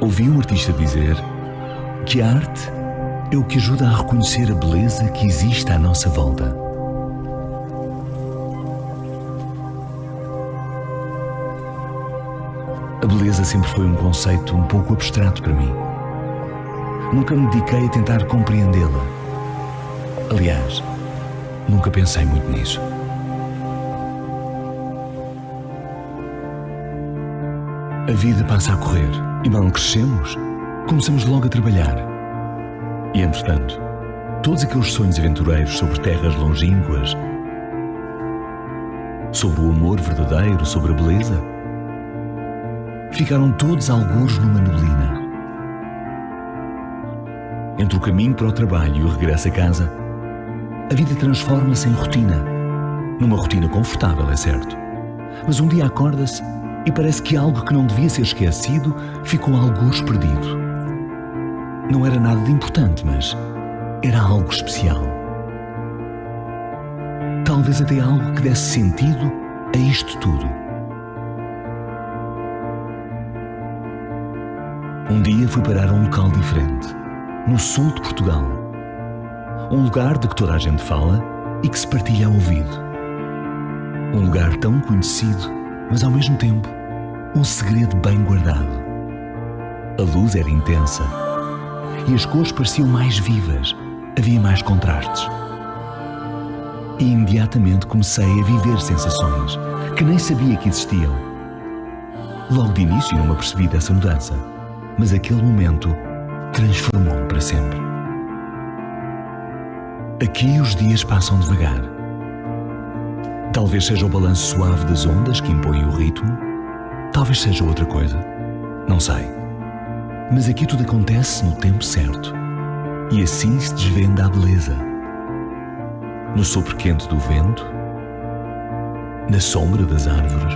Ouvi um artista dizer que a arte é o que ajuda a reconhecer a beleza que existe à nossa volta. A beleza sempre foi um conceito um pouco abstrato para mim. Nunca me dediquei a tentar compreendê-la. Aliás, nunca pensei muito nisso. A vida passa a correr e mal crescemos, começamos logo a trabalhar. E, entretanto, todos aqueles sonhos aventureiros sobre terras longínquas, sobre o amor verdadeiro, sobre a beleza, ficaram todos algures numa neblina. Entre o caminho para o trabalho e o regresso a casa, a vida transforma-se em rotina. Numa rotina confortável, é certo. Mas um dia acorda-se e parece que algo que não devia ser esquecido ficou algures perdido. Não era nada de importante, mas era algo especial. Talvez até algo que desse sentido a isto tudo. Um dia fui parar a um local diferente, no sul de Portugal. Um lugar de que toda a gente fala e que se partilha ao ouvido. Um lugar tão conhecido, mas ao mesmo tempo, um segredo bem guardado. A luz era intensa e as cores pareciam mais vivas, havia mais contrastes. E imediatamente comecei a viver sensações que nem sabia que existiam. Logo de início não me apercebi dessa mudança, mas aquele momento transformou-me para sempre. Aqui os dias passam devagar. Talvez seja o balanço suave das ondas que impõem o ritmo, talvez seja outra coisa, não sei. Mas aqui tudo acontece no tempo certo, e assim se desvenda a beleza. No sopro quente do vento, na sombra das árvores,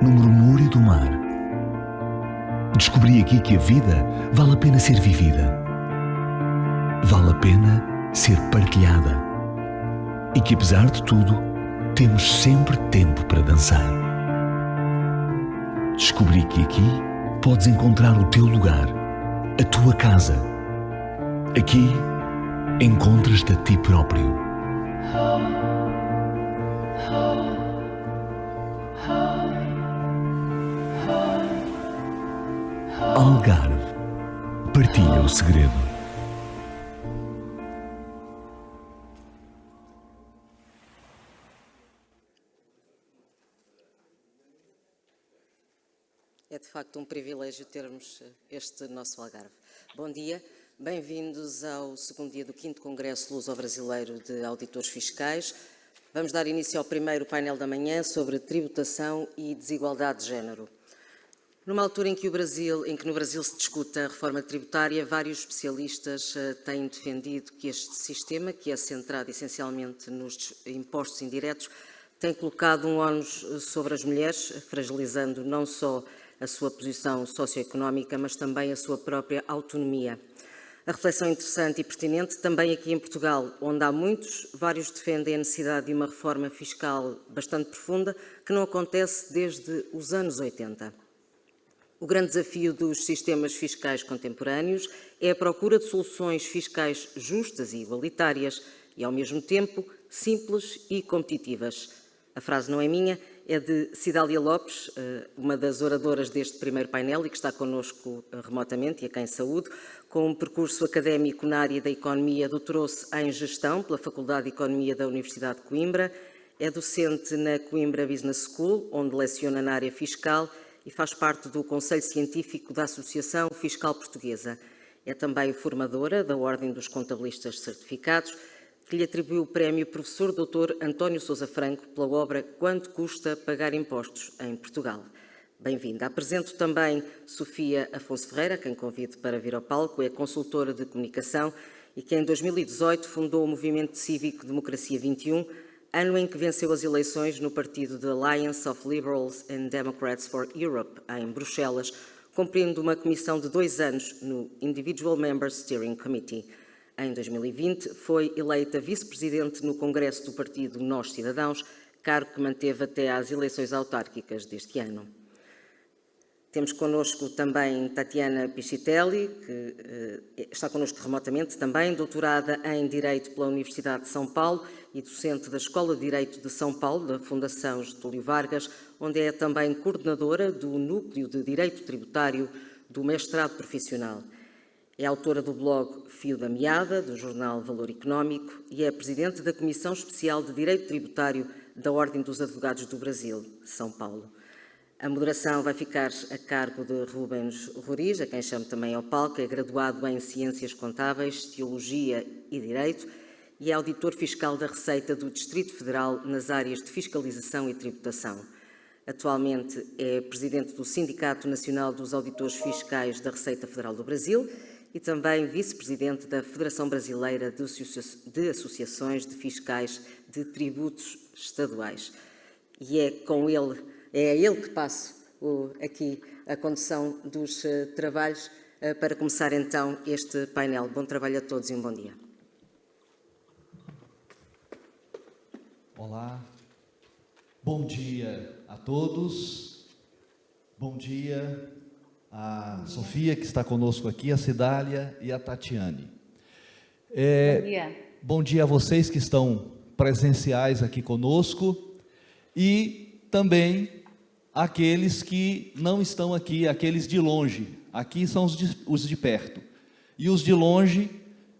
no murmúrio do mar. Descobri aqui que a vida vale a pena ser vivida, vale a pena ser partilhada. E que apesar de tudo, temos sempre tempo para dançar. Descobri que aqui podes encontrar o teu lugar, a tua casa. Aqui encontras-te a ti próprio. Algarve, partilha o segredo. É de facto um privilégio termos este nosso Algarve. Bom dia, bem-vindos ao segundo dia do 5º Congresso Luso-Brasileiro de Auditores Fiscais. Vamos dar início ao primeiro painel da manhã sobre tributação e desigualdade de género. Numa altura em que no Brasil se discute a reforma tributária, vários especialistas têm defendido que este sistema, que é centrado essencialmente nos impostos indiretos, tem colocado um ónus sobre as mulheres, fragilizando não só a sua posição socioeconómica, mas também a sua própria autonomia. A reflexão interessante e pertinente também aqui em Portugal, onde há vários defendem a necessidade de uma reforma fiscal bastante profunda, que não acontece desde os anos 80. O grande desafio dos sistemas fiscais contemporâneos é a procura de soluções fiscais justas e igualitárias e, ao mesmo tempo, simples e competitivas. A frase não é minha, é de Cidália Lopes, uma das oradoras deste primeiro painel e que está connosco remotamente e a quem saúdo, com um percurso académico na área da economia, doutorou-se em gestão pela Faculdade de Economia da Universidade de Coimbra, é docente na Coimbra Business School, onde leciona na área fiscal e faz parte do Conselho Científico da Associação Fiscal Portuguesa. É também formadora da Ordem dos Contabilistas Certificados, que lhe atribuiu o prémio Professor Dr. António Sousa Franco pela obra Quanto Custa Pagar Impostos em Portugal. Bem-vinda. Apresento também Sofia Afonso Ferreira, quem convido para vir ao palco, é consultora de comunicação e que em 2018 fundou o Movimento Cívico Democracia 21, ano em que venceu as eleições no partido The Alliance of Liberals and Democrats for Europe, em Bruxelas, cumprindo uma comissão de 2 anos no Individual Members Steering Committee. Em 2020, foi eleita vice-presidente no Congresso do partido Nós Cidadãos, cargo que manteve até às eleições autárquicas deste ano. Temos connosco também Tatiana Piscitelli, que está connosco remotamente também, doutorada em Direito pela Universidade de São Paulo e docente da Escola de Direito de São Paulo, da Fundação Getúlio Vargas, onde é também coordenadora do Núcleo de Direito Tributário do Mestrado Profissional. É autora do blog Fio da Meada, do jornal Valor Económico, e é presidente da Comissão Especial de Direito Tributário da Ordem dos Advogados do Brasil, São Paulo. A moderação vai ficar a cargo de Rubens Roriz, a quem chamo também ao palco, é graduado em Ciências Contábeis, Teologia e Direito e é auditor fiscal da Receita do Distrito Federal nas áreas de fiscalização e tributação. Atualmente é presidente do Sindicato Nacional dos Auditores Fiscais da Receita Federal do Brasil e também vice-presidente da Federação Brasileira de Associações de Fiscais de Tributos Estaduais. E é a ele que passo aqui a condução dos trabalhos para começar então este painel. Bom trabalho a todos e um bom dia. Olá, bom dia a todos, bom dia a Sofia que está conosco aqui, a Cidália e a Tatiane. Bom dia. Bom dia a vocês que estão presenciais aqui conosco e também aqueles que não estão aqui, aqueles de longe. Aqui são os de perto. E os de longe,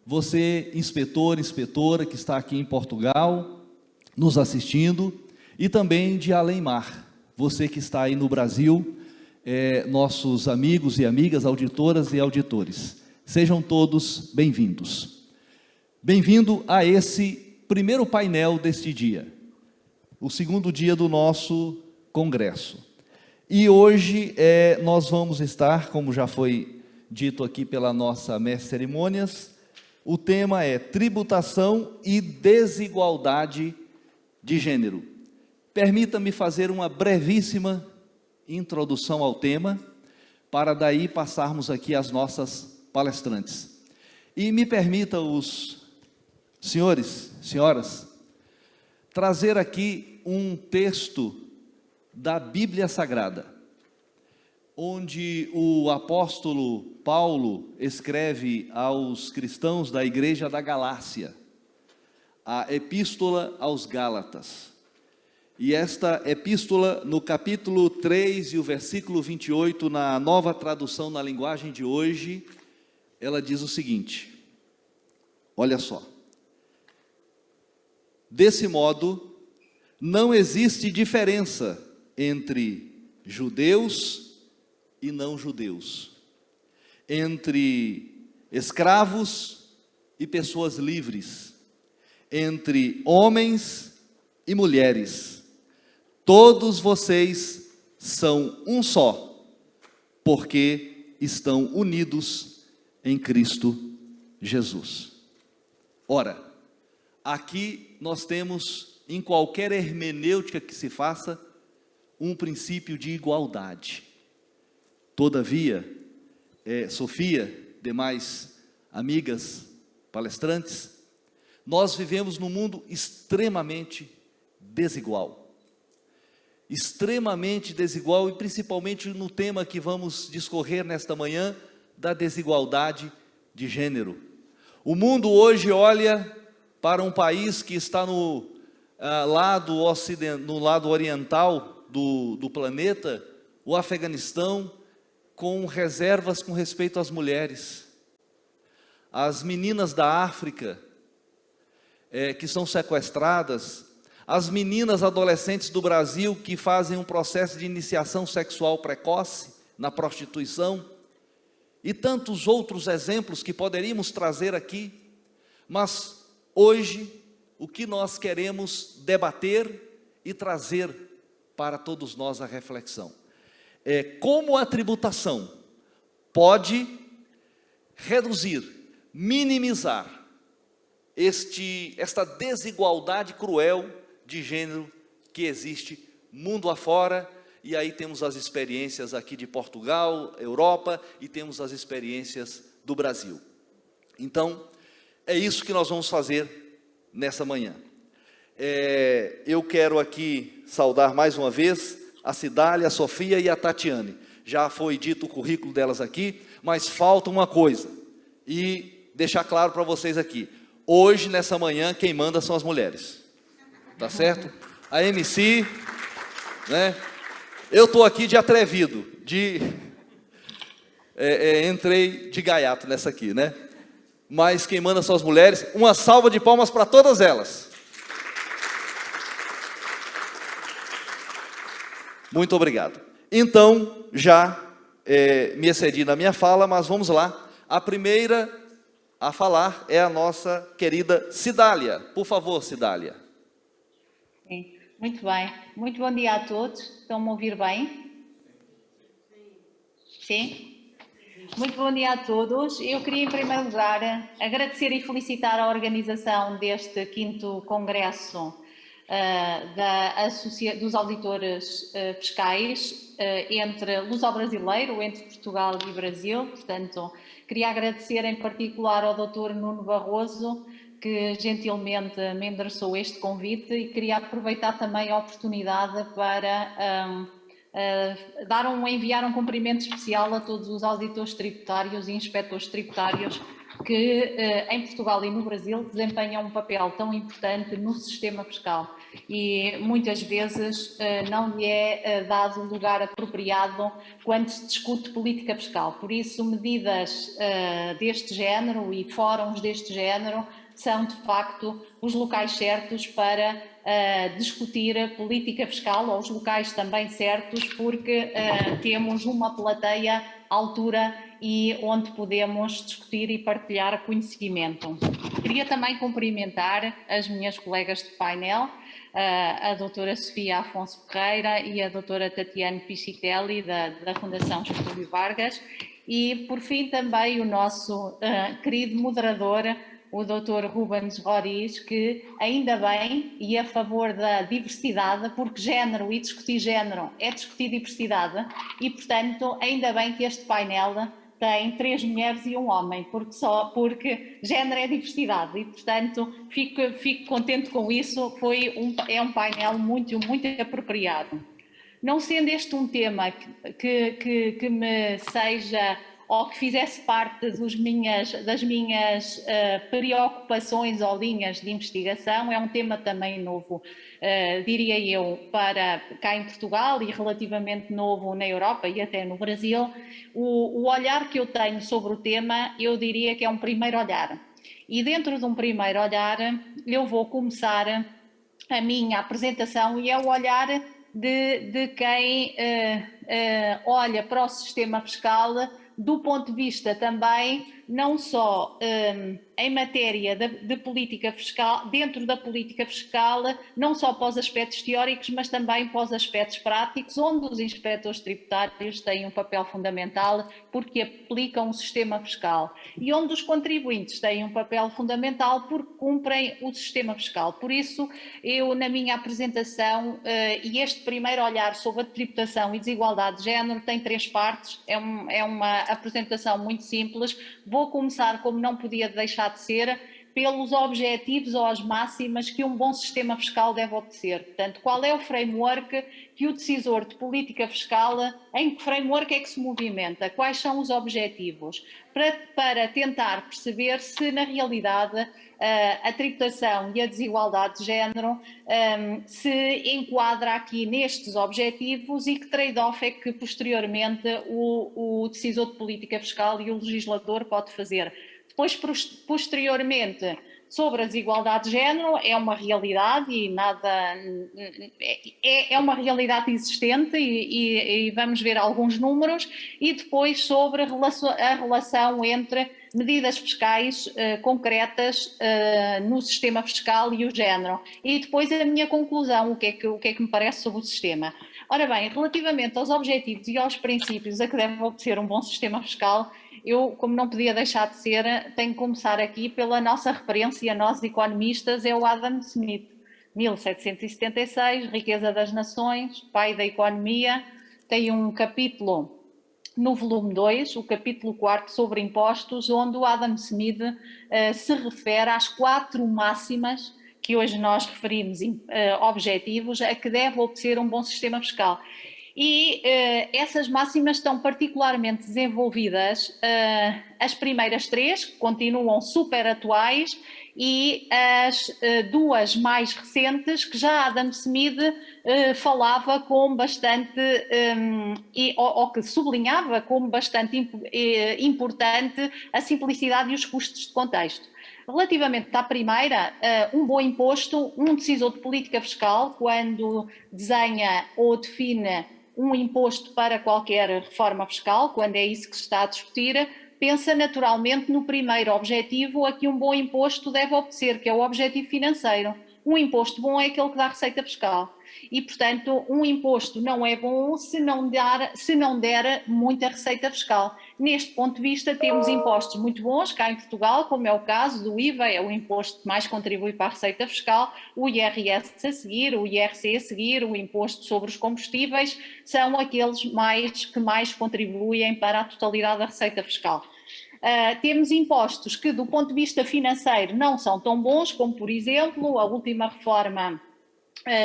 você, inspetor, inspetora, que está aqui em Portugal, nos assistindo, e também de além-mar, você que está aí no Brasil, nossos amigos e amigas, auditoras e auditores. Sejam todos bem-vindos. Bem-vindo a esse primeiro painel deste dia, o segundo dia do nosso congresso. E hoje nós vamos estar, como já foi dito aqui pela nossa mestre de cerimônias, o tema é tributação e desigualdade de gênero. Permita-me fazer uma brevíssima introdução ao tema, para daí passarmos aqui às nossas palestrantes. E me permita os senhores, senhoras, trazer aqui um texto da Bíblia Sagrada, onde o apóstolo Paulo escreve aos cristãos da igreja da Galácia, a Epístola aos Gálatas. E esta epístola, no capítulo 3 e o versículo 28, na nova tradução na linguagem de hoje, ela diz o seguinte, olha só: desse modo, não existe diferença entre judeus e não judeus, entre escravos e pessoas livres, entre homens e mulheres. Todos vocês são um só, porque estão unidos em Cristo Jesus. Ora, aqui nós temos, em qualquer hermenêutica que se faça, um princípio de igualdade. Todavia, Sofia, demais amigas palestrantes, nós vivemos num mundo extremamente desigual. Extremamente desigual, e principalmente no tema que vamos discorrer nesta manhã, da desigualdade de gênero. O mundo hoje olha para um país que está no lado oriental do planeta, o Afeganistão, com reservas com respeito às mulheres. As meninas da África, que são sequestradas, as meninas adolescentes do Brasil que fazem um processo de iniciação sexual precoce na prostituição, e tantos outros exemplos que poderíamos trazer aqui, mas hoje o que nós queremos debater e trazer para todos nós a reflexão é como a tributação pode reduzir, minimizar esta desigualdade cruel de gênero que existe mundo afora. E aí temos as experiências aqui de Portugal, Europa, e temos as experiências do Brasil. Então, é isso que nós vamos fazer nessa manhã. Eu quero aqui saudar mais uma vez a Cidália, a Sofia e a Tatiane. já foi dito o currículo delas aqui, mas falta uma coisa, e deixar claro para vocês aqui, hoje, nessa manhã, quem manda são as mulheres, tá certo? A MC, né? Eu estou aqui de atrevido, entrei de gaiato nessa aqui, né? Mas quem manda são as mulheres. Uma salva de palmas para todas elas. Muito obrigado. Então, já me excedi na minha fala, mas vamos lá. A primeira a falar é a nossa querida Cidália. Por favor, Cidália. Sim, muito bem. Muito bom dia a todos. Estão-me a ouvir bem? Sim? Muito bom dia a todos. Eu queria, em primeiro lugar, agradecer e felicitar a organização deste 5º Congresso dos Auditores Fiscais entre luso-brasileiro, entre Portugal e Brasil. Portanto, queria agradecer em particular ao Dr. Nuno Barroso, que gentilmente me endereçou este convite, e queria aproveitar também a oportunidade para enviar um cumprimento especial a todos os auditores tributários e inspectores tributários que em Portugal e no Brasil desempenham um papel tão importante no sistema fiscal e muitas vezes não lhe é dado lugar apropriado quando se discute política fiscal. Por isso, medidas deste género e fóruns deste género são, de facto, os locais certos para discutir a política fiscal, ou os locais também certos, porque temos uma plateia à altura e onde podemos discutir e partilhar conhecimento. Queria também cumprimentar as minhas colegas de painel, a doutora Sofia Afonso Ferreira e a doutora Tatiana Pichitelli, da Fundação Getúlio Vargas, e, por fim, também o nosso querido moderador, o Dr. Rubens Roriz, que ainda bem e a favor da diversidade, porque género e discutir género é discutir diversidade, e portanto ainda bem que este painel tem 3 mulheres e 1 homem, porque género é diversidade e portanto fico contente com isso, é um painel muito apropriado. Não sendo este um tema que me seja ou que fizesse parte das minhas preocupações ou linhas de investigação, é um tema também novo, diria eu, para cá em Portugal e relativamente novo na Europa e até no Brasil. O olhar que eu tenho sobre o tema, eu diria que é um primeiro olhar. E dentro de um primeiro olhar, eu vou começar a minha apresentação e é o olhar de quem olha para o sistema fiscal do ponto de vista também, não só em matéria de política fiscal, dentro da política fiscal, não só para os aspectos teóricos, mas também para os aspectos práticos, onde os inspectores tributários têm um papel fundamental porque aplicam o sistema fiscal e onde os contribuintes têm um papel fundamental porque cumprem o sistema fiscal. Por isso, eu, na minha apresentação, e este primeiro olhar sobre a tributação e desigualdade de género tem 3 partes, é uma apresentação muito simples. Vou começar, como não podia deixar de ser, pelos objetivos ou as máximas que um bom sistema fiscal deve obedecer. Portanto, qual é o framework que o decisor de política fiscal, em que framework é que se movimenta? Quais são os objetivos? Para tentar perceber se, na realidade, a tributação e a desigualdade de género se enquadra aqui nestes objetivos e que trade-off é que, posteriormente, o decisor de política fiscal e o legislador pode fazer. Depois, posteriormente, sobre a desigualdade de género, é uma realidade e é uma realidade existente e vamos ver alguns números, e depois sobre a relação entre medidas fiscais concretas no sistema fiscal e o género. E depois a minha conclusão, o que é que me parece sobre o sistema. Ora bem, relativamente aos objetivos e aos princípios a que deve obedecer um bom sistema fiscal, eu, como não podia deixar de ser, tenho que começar aqui pela nossa referência, nós economistas, é o Adam Smith, 1776, Riqueza das Nações, pai da economia, tem um capítulo no volume 2, o capítulo 4 sobre impostos, onde o Adam Smith se refere às 4 máximas que hoje nós referimos objetivos a que deve obedecer um bom sistema fiscal. E essas máximas estão particularmente desenvolvidas, as primeiras 3, que continuam super atuais, e as 2 mais recentes, que já Adam Smith falava com bastante, ou que sublinhava como bastante importante a simplicidade e os custos de contexto. Relativamente à primeira, um bom imposto, um decisor de política fiscal, quando desenha ou define um imposto para qualquer reforma fiscal, quando é isso que se está a discutir, pensa naturalmente no primeiro objetivo a que um bom imposto deve obedecer, que é o objetivo financeiro. Um imposto bom é aquele que dá receita fiscal. E, portanto, um imposto não é bom se não der muita receita fiscal. Neste ponto de vista, temos impostos muito bons cá em Portugal, como é o caso do IVA, é o imposto que mais contribui para a receita fiscal, o IRS a seguir, o IRC a seguir, o imposto sobre os combustíveis, são aqueles que mais contribuem para a totalidade da receita fiscal. Temos impostos que, do ponto de vista financeiro, não são tão bons, como, por exemplo, a última reforma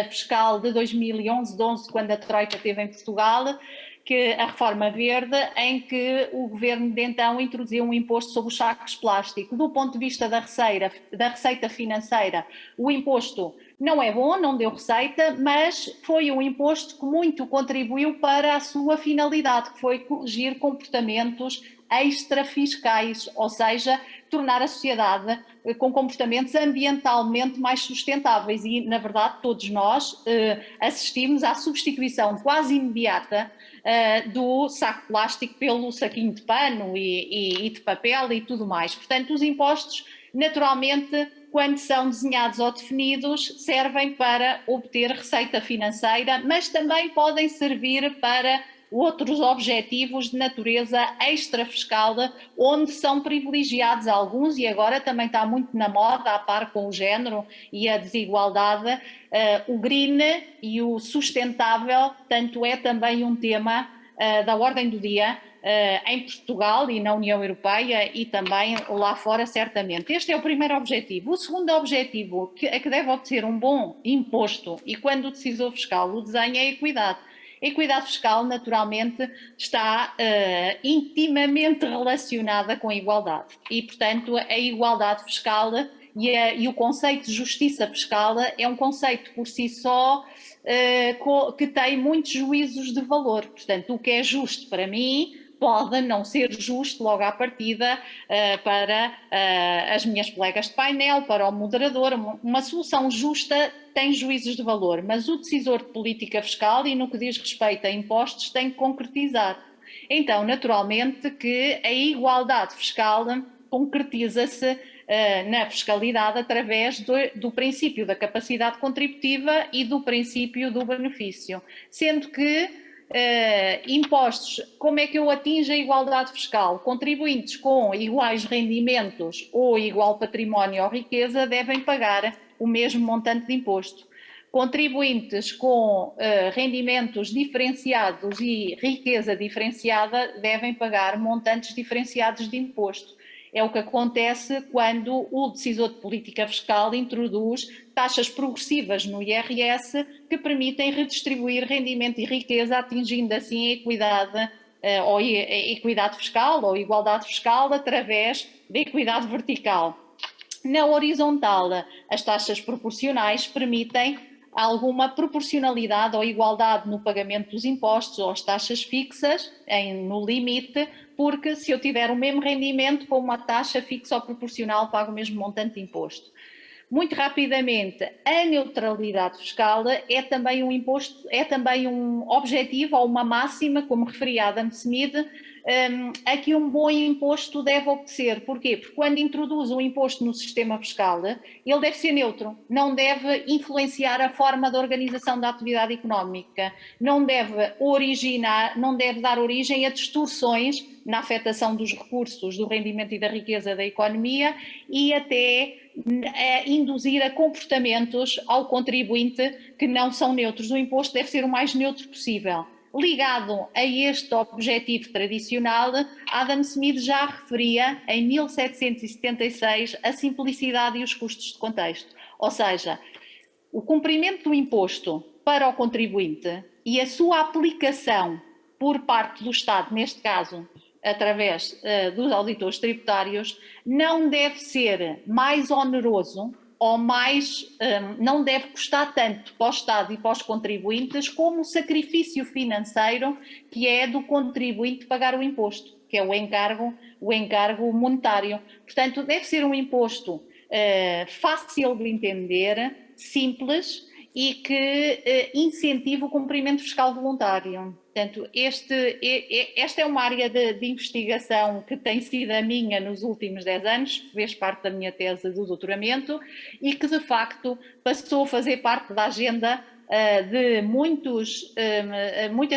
fiscal de 2011, quando a Troika esteve em Portugal, que a reforma verde, em que o governo de então introduziu um imposto sobre os sacos de plástico. Do ponto de vista da receita financeira, o imposto não é bom, não deu receita, mas foi um imposto que muito contribuiu para a sua finalidade, que foi corrigir comportamentos extrafiscais, ou seja, tornar a sociedade com comportamentos ambientalmente mais sustentáveis e, na verdade, todos nós assistimos à substituição quase imediata do saco de plástico pelo saquinho de pano e de papel e tudo mais. Portanto, os impostos, naturalmente, quando são desenhados ou definidos, servem para obter receita financeira, mas também podem servir para outros objetivos de natureza extrafiscal, onde são privilegiados alguns, e agora também está muito na moda, a par com o género e a desigualdade, o green e o sustentável, tanto é também um tema da ordem do dia em Portugal e na União Europeia e também lá fora, certamente. Este é o primeiro objetivo. O segundo objetivo é que deve obter um bom imposto, e quando o decisor fiscal o desenha, é a equidade. A equidade fiscal, naturalmente, está intimamente relacionada com a igualdade e, portanto, a igualdade fiscal e o conceito de justiça fiscal é um conceito por si só que tem muitos juízos de valor. Portanto, o que é justo para mim pode não ser justo logo à partida para as minhas colegas de painel, para o moderador. Uma solução justa tem juízos de valor, mas o decisor de política fiscal, e no que diz respeito a impostos, tem que concretizar. Então, naturalmente que a igualdade fiscal concretiza-se na fiscalidade através do princípio da capacidade contributiva e do princípio do benefício, sendo que impostos, como é que eu atinjo a igualdade fiscal? Contribuintes com iguais rendimentos ou igual património ou riqueza devem pagar o mesmo montante de imposto. Contribuintes com rendimentos diferenciados e riqueza diferenciada devem pagar montantes diferenciados de imposto. É o que acontece quando o decisor de política fiscal introduz taxas progressivas no IRS que permitem redistribuir rendimento e riqueza, atingindo assim a equidade, ou equidade fiscal ou igualdade fiscal através da equidade vertical. Na horizontal, as taxas proporcionais permitem alguma proporcionalidade ou igualdade no pagamento dos impostos ou as taxas fixas, no limite, porque se eu tiver o mesmo rendimento com uma taxa fixa ou proporcional, pago o mesmo montante de imposto. Muito rapidamente, a neutralidade fiscal é também um imposto, é também um objetivo ou uma máxima, como referia Adam Smith, a que um bom imposto deve obedecer. Porquê? Porque quando introduz um imposto no sistema fiscal, ele deve ser neutro, não deve influenciar a forma de organização da atividade económica, não deve dar origem a distorções na afetação dos recursos, do rendimento e da riqueza da economia e até induzir a comportamentos ao contribuinte que não são neutros. O imposto deve ser o mais neutro possível. Ligado a este objetivo tradicional, Adam Smith já referia em 1776 a simplicidade e os custos de contexto. Ou seja, o cumprimento do imposto para o contribuinte e a sua aplicação por parte do Estado, neste caso, através dos auditores tributários, não deve ser mais oneroso ou não deve custar tanto para o Estado e para os contribuintes como o sacrifício financeiro que é do contribuinte pagar o imposto, que é o encargo monetário. Portanto, deve ser um imposto fácil de entender, simples e que incentive o cumprimento fiscal voluntário. Portanto, esta é uma área de investigação que tem sido a minha nos últimos 10 anos, fez parte da minha tese do doutoramento e que, de facto, passou a fazer parte da agenda de muitas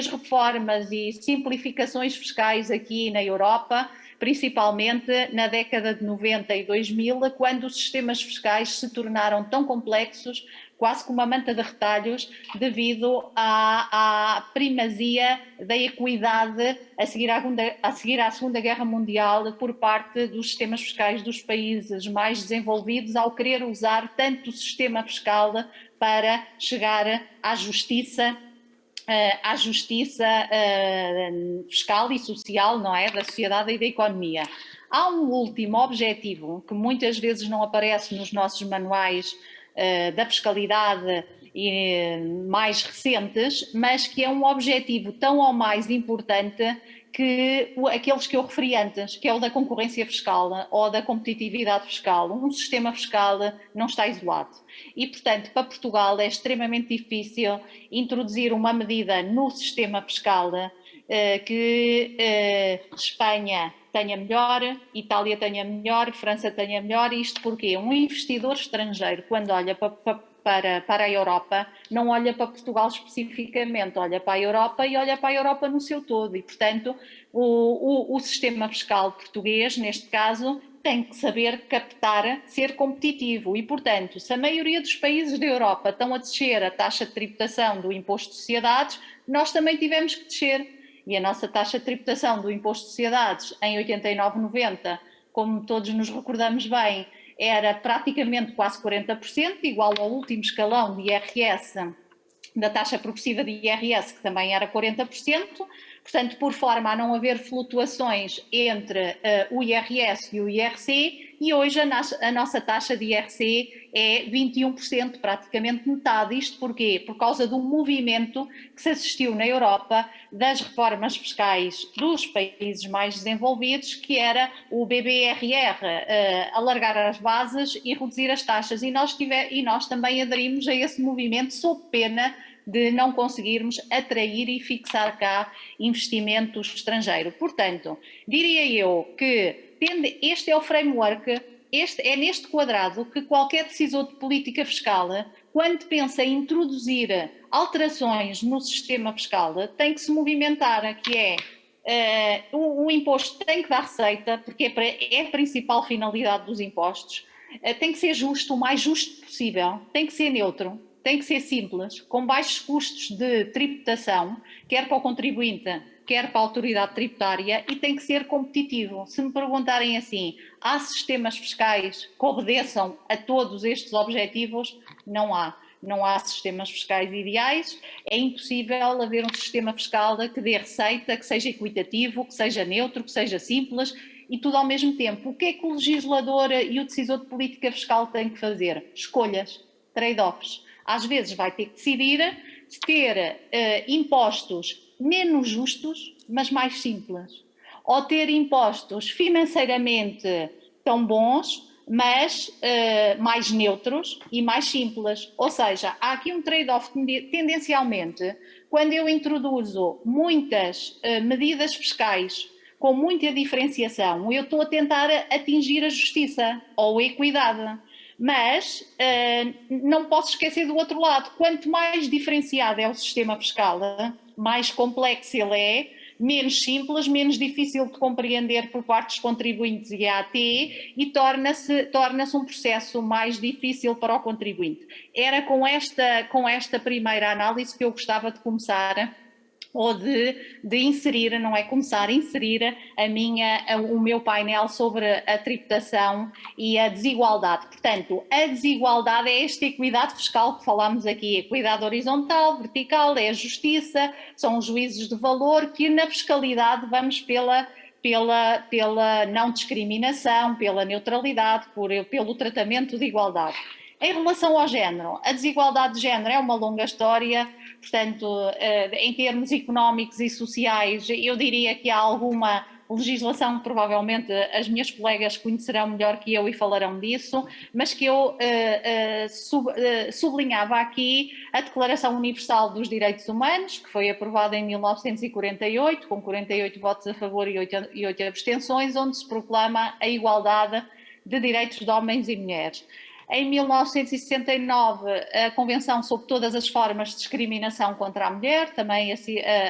reformas e simplificações fiscais aqui na Europa, principalmente na década de 90 e 2000, quando os sistemas fiscais se tornaram tão complexos, quase como uma manta de retalhos, devido à primazia da equidade a seguir à Segunda Guerra Mundial por parte dos sistemas fiscais dos países mais desenvolvidos, ao querer usar tanto o sistema fiscal para chegar à justiça fiscal e social, não é, da sociedade e da economia. Há um último objetivo que muitas vezes não aparece nos nossos manuais da fiscalidade mais recentes, mas que é um objetivo tão ou mais importante que aqueles que eu referi antes, que é o da concorrência fiscal ou da competitividade fiscal. Um sistema fiscal não está isolado e, portanto, para Portugal é extremamente difícil introduzir uma medida no sistema fiscal que Espanha tenha melhor, Itália tenha melhor, França tenha melhor. Isto porque um investidor estrangeiro, quando olha para a Europa, não olha para Portugal especificamente, olha para a Europa e olha para a Europa no seu todo. E, portanto, o sistema fiscal português, neste caso, tem que saber captar, ser competitivo. E, portanto, se a maioria dos países da Europa estão a descer a taxa de tributação do imposto de sociedades, nós também tivemos que descer. E a nossa taxa de tributação do imposto de sociedades em 89, 90, como todos nos recordamos bem, era praticamente quase 40%, igual ao último escalão de IRS, da taxa progressiva de IRS, que também era 40%, portanto, por forma a não haver flutuações entre o IRS e o IRC, e hoje a nossa taxa de IRC é 21%, praticamente metade. Isto porquê? Por causa do movimento que se assistiu na Europa das reformas fiscais dos países mais desenvolvidos, que era o BBRR, alargar as bases e reduzir as taxas. E nós também aderimos a esse movimento sob pena de não conseguirmos atrair e fixar cá investimento estrangeiro. Portanto, diria eu que este é o framework, é neste quadrado que qualquer decisor de política fiscal, quando pensa em introduzir alterações no sistema fiscal, tem que se movimentar, que é o imposto tem que dar receita, porque é a principal finalidade dos impostos, tem que ser justo, o mais justo possível, tem que ser neutro, tem que ser simples, com baixos custos de tributação, quer para o contribuinte, quer para a autoridade tributária, e tem que ser competitivo. Se me perguntarem assim, há sistemas fiscais que obedeçam a todos estes objetivos? Não há. Não há sistemas fiscais ideais, é impossível haver um sistema fiscal que dê receita, que seja equitativo, que seja neutro, que seja simples e tudo ao mesmo tempo. O que é que o legislador e o decisor de política fiscal têm que fazer? Escolhas, trade-offs. Às vezes vai ter que decidir ter impostos menos justos, mas mais simples. Ou ter impostos financeiramente tão bons, mas mais neutros e mais simples. Ou seja, há aqui um trade-off tendencialmente, quando eu introduzo muitas medidas fiscais com muita diferenciação, eu estou a tentar atingir a justiça ou a equidade. Mas não posso esquecer do outro lado. Quanto mais diferenciado é o sistema fiscal, mais complexo ele é, menos simples, menos difícil de compreender por parte dos contribuintes e AT, e torna-se um processo mais difícil para o contribuinte. Era com esta primeira análise que eu gostava de começar ou de inserir, não é? Começar a inserir o meu painel sobre a tributação e a desigualdade. Portanto, a desigualdade é esta equidade fiscal que falámos aqui, equidade horizontal, vertical, é a justiça, são os juízos de valor, que na fiscalidade vamos pela não discriminação, pela neutralidade, pelo tratamento de igualdade. Em relação ao género, a desigualdade de género é uma longa história, portanto, em termos económicos e sociais, eu diria que há alguma legislação que provavelmente as minhas colegas conhecerão melhor que eu e falarão disso, mas que eu sublinhava aqui a Declaração Universal dos Direitos Humanos, que foi aprovada em 1948, com 48 votos a favor e 8 abstenções, onde se proclama a igualdade de direitos de homens e mulheres. Em 1969, a Convenção sobre todas as formas de discriminação contra a mulher, também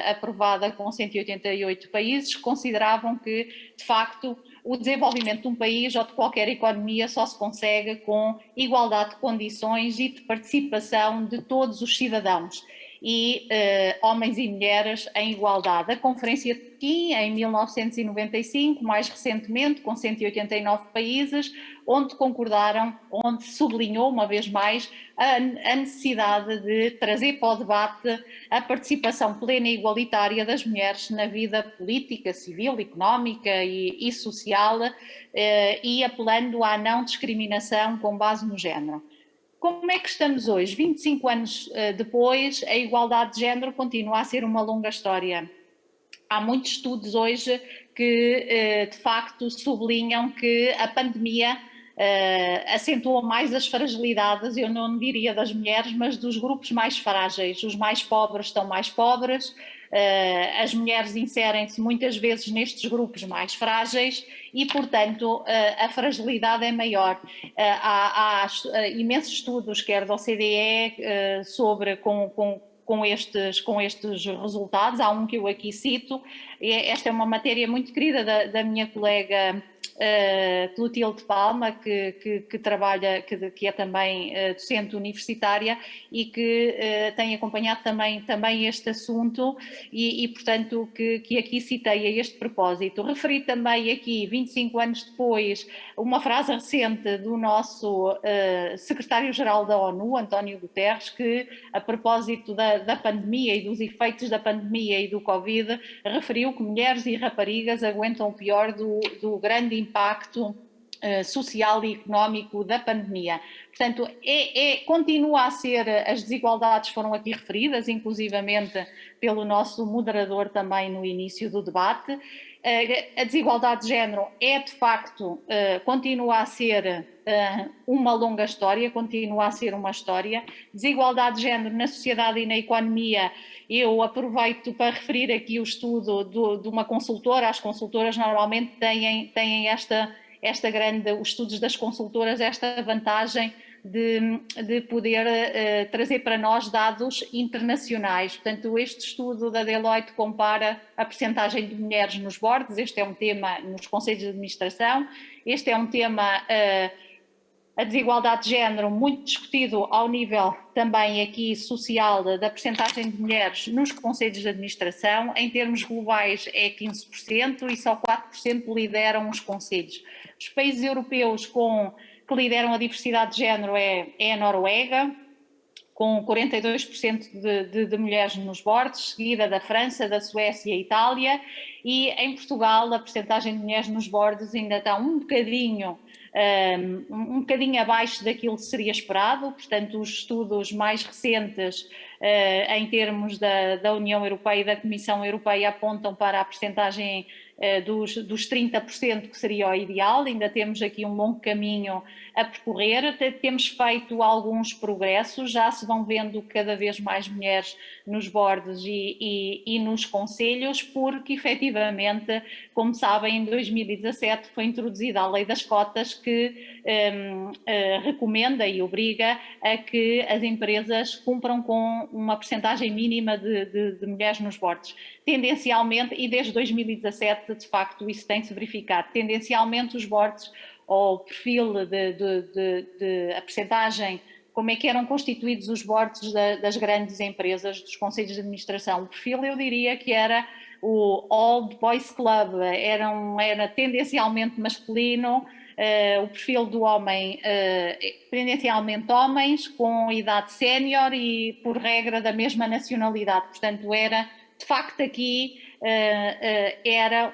aprovada com 188 países, consideravam que, de facto, o desenvolvimento de um país ou de qualquer economia só se consegue com igualdade de condições e de participação de todos os cidadãos e homens e mulheres em igualdade. A Conferência de Pequim, em 1995, mais recentemente, com 189 países, onde se sublinhou uma vez mais a necessidade de trazer para o debate a participação plena e igualitária das mulheres na vida política, civil, económica e social, e apelando à não discriminação com base no género. Como é que estamos hoje? 25 anos depois, a igualdade de género continua a ser uma longa história. Há muitos estudos hoje que, de facto, sublinham que a pandemia acentua mais as fragilidades, eu não diria das mulheres, mas dos grupos mais frágeis. Os mais pobres estão mais pobres, as mulheres inserem-se muitas vezes nestes grupos mais frágeis e, portanto, a fragilidade é maior. Há imensos estudos, quer da OCDE, com estes resultados. Há um que eu aqui cito. Esta é uma matéria muito querida da minha colega Clotilde Palma, que trabalha, que é também docente universitária e que tem acompanhado também este assunto e portanto, que aqui citei a este propósito. Referi também aqui, 25 anos depois, uma frase recente do nosso secretário-geral da ONU, António Guterres, que, a propósito da pandemia e dos efeitos da pandemia e do Covid, referiu que mulheres e raparigas aguentam o pior do grande impacto social e económico da pandemia. Portanto, continua a ser, as desigualdades foram aqui referidas, inclusivamente pelo nosso moderador também no início do debate. A desigualdade de género é, de facto, continua a ser uma longa história, continua a ser uma história. Desigualdade de género na sociedade e na economia, eu aproveito para referir aqui o estudo de uma consultora. As consultoras normalmente têm esta grande, os estudos das consultoras, esta vantagem de poder trazer para nós dados internacionais. Portanto, este estudo da Deloitte compara a percentagem de mulheres nos boards. Este é um tema nos conselhos de administração, este é um tema, a desigualdade de género, muito discutido ao nível também aqui social, da percentagem de mulheres nos conselhos de administração. Em termos globais é 15% e só 4% lideram os conselhos. Os países europeus que lideram a diversidade de género é a Noruega, com 42% de mulheres nos boards, seguida da França, da Suécia e a Itália, e em Portugal a percentagem de mulheres nos boards ainda está um bocadinho abaixo daquilo que seria esperado. Portanto, os estudos mais recentes em termos da União Europeia e da Comissão Europeia apontam para a percentagem dos 30%, que seria o ideal. Ainda temos aqui um longo caminho a percorrer. Temos feito alguns progressos, já se vão vendo cada vez mais mulheres nos boards e nos conselhos, porque efetivamente, como sabem, em 2017 foi introduzida a lei das cotas, que recomenda e obriga a que as empresas cumpram com uma percentagem mínima de mulheres nos boards. Tendencialmente, e desde 2017 de facto isso tem-se verificado, tendencialmente os boards, ou o perfil a percentagem como é que eram constituídos os boards das grandes empresas, dos conselhos de administração. O perfil, eu diria que era o Old Boys Club, era tendencialmente masculino, o perfil do homem, tendencialmente homens, com idade sénior e, por regra, da mesma nacionalidade. Portanto, era, de facto, aqui eram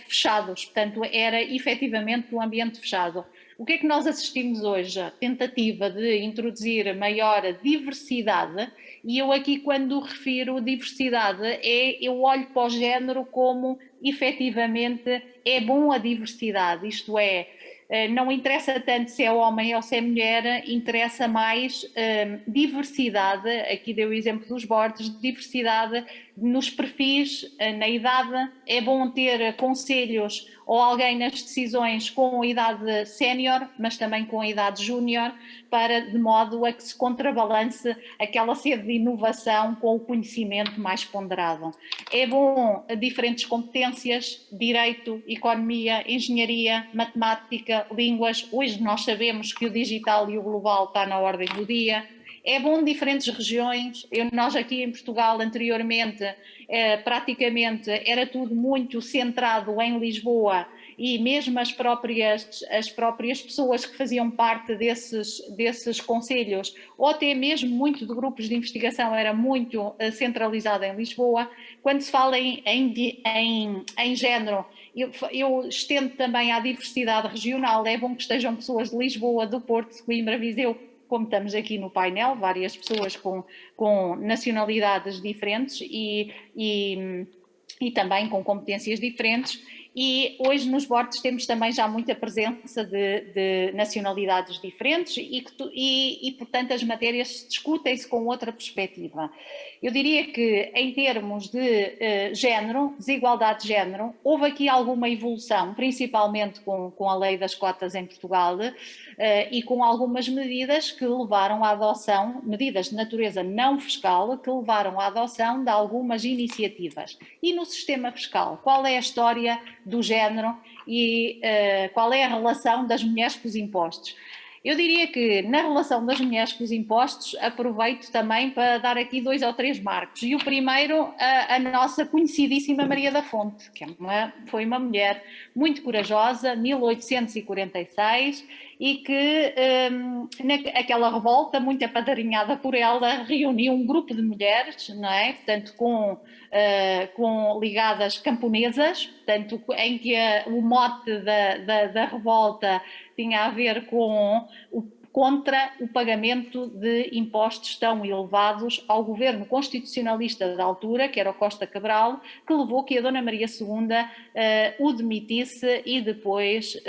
fechados, portanto, era efetivamente um ambiente fechado. O que é que nós assistimos hoje? A tentativa de introduzir maior diversidade, e eu aqui, quando refiro diversidade, eu olho para o género como, efetivamente, é bom a diversidade, isto é, não interessa tanto se é homem ou se é mulher, interessa mais diversidade, aqui deu o exemplo dos boards, diversidade nos perfis, na idade, é bom ter conselhos ou alguém nas decisões com idade sénior, mas também com idade júnior, de modo a que se contrabalance aquela sede de inovação com o conhecimento mais ponderado. É bom diferentes competências, direito, economia, engenharia, matemática, línguas. Hoje nós sabemos que o digital e o global está na ordem do dia. É bom diferentes regiões. Nós aqui em Portugal anteriormente praticamente era tudo muito centrado em Lisboa, e mesmo as próprias pessoas que faziam parte desses conselhos, ou até mesmo muito de grupos de investigação, era muito centralizado em Lisboa. Quando se fala em género, eu estendo também à diversidade regional. É bom que estejam pessoas de Lisboa, do Porto, de Coimbra, Viseu, como estamos aqui no painel, várias pessoas com nacionalidades diferentes e também com competências diferentes. E hoje nos boards temos também já muita presença de nacionalidades diferentes e, portanto, as matérias discutem-se com outra perspectiva. Eu diria que, em termos de género, desigualdade de género, houve aqui alguma evolução, principalmente com a lei das cotas em Portugal, e com algumas medidas que levaram à adoção, medidas de natureza não fiscal, que levaram à adoção de algumas iniciativas. E no sistema fiscal, qual é a história do género e qual é a relação das mulheres com os impostos? Eu diria que na relação das mulheres com os impostos, aproveito também para dar aqui 2 ou 3 marcos. E o primeiro, a nossa conhecidíssima Maria da Fonte, que foi uma mulher muito corajosa, 1846, e que naquela revolta, muito apadrinhada por ela, reuniu um grupo de mulheres, não é? Portanto, com ligadas camponesas, portanto, em que o mote da revolta tinha a ver contra o pagamento de impostos tão elevados ao governo constitucionalista da altura, que era o Costa Cabral, que levou que a Dona Maria II o demitisse e depois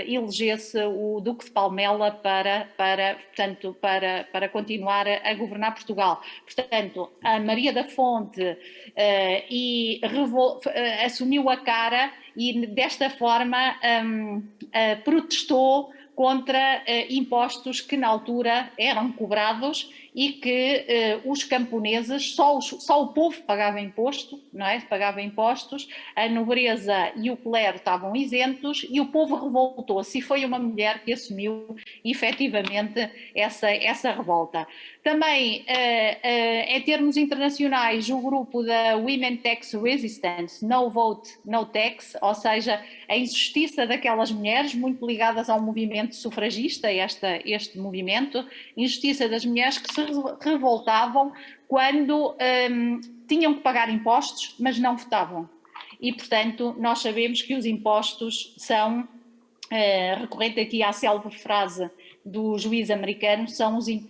elegesse o Duque de Palmela para continuar a governar Portugal. Portanto, a Maria da Fonte assumiu a cara e desta forma protestou contra impostos que na altura eram cobrados e que os camponeses, só o povo pagava imposto, não é? Pagava impostos, a nobreza e o clero estavam isentos e o povo revoltou-se, e foi uma mulher que assumiu efetivamente essa revolta. Também, em termos internacionais, o grupo da Women Tax Resistance, No Vote, No Tax, ou seja, a injustiça daquelas mulheres, muito ligadas ao movimento sufragista, este movimento, injustiça das mulheres que se revoltavam quando tinham que pagar impostos, mas não votavam. E, portanto, nós sabemos que os impostos são, recorrente aqui à célebre frase do juiz americano,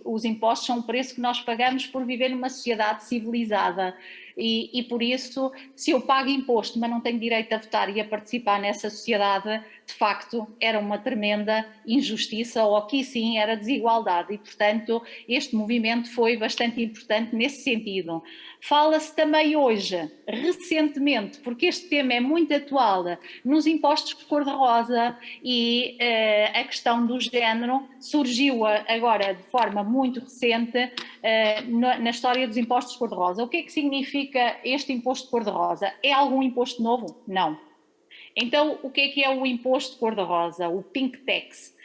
os impostos são o preço que nós pagamos por viver numa sociedade civilizada. E por isso, se eu pago imposto, mas não tenho direito a votar e a participar nessa sociedade, de facto, era uma tremenda injustiça, ou aqui sim era desigualdade. E, portanto, este movimento foi bastante importante nesse sentido. Fala-se também hoje, recentemente, porque este tema é muito atual, nos impostos cor-de-rosa, e a questão do género surgiu agora de forma muito recente na história dos impostos cor-de-rosa. O que é que significa este imposto cor-de-rosa? É algum imposto novo? Não. Então, o que é o imposto cor-de-rosa, o Pink Tax?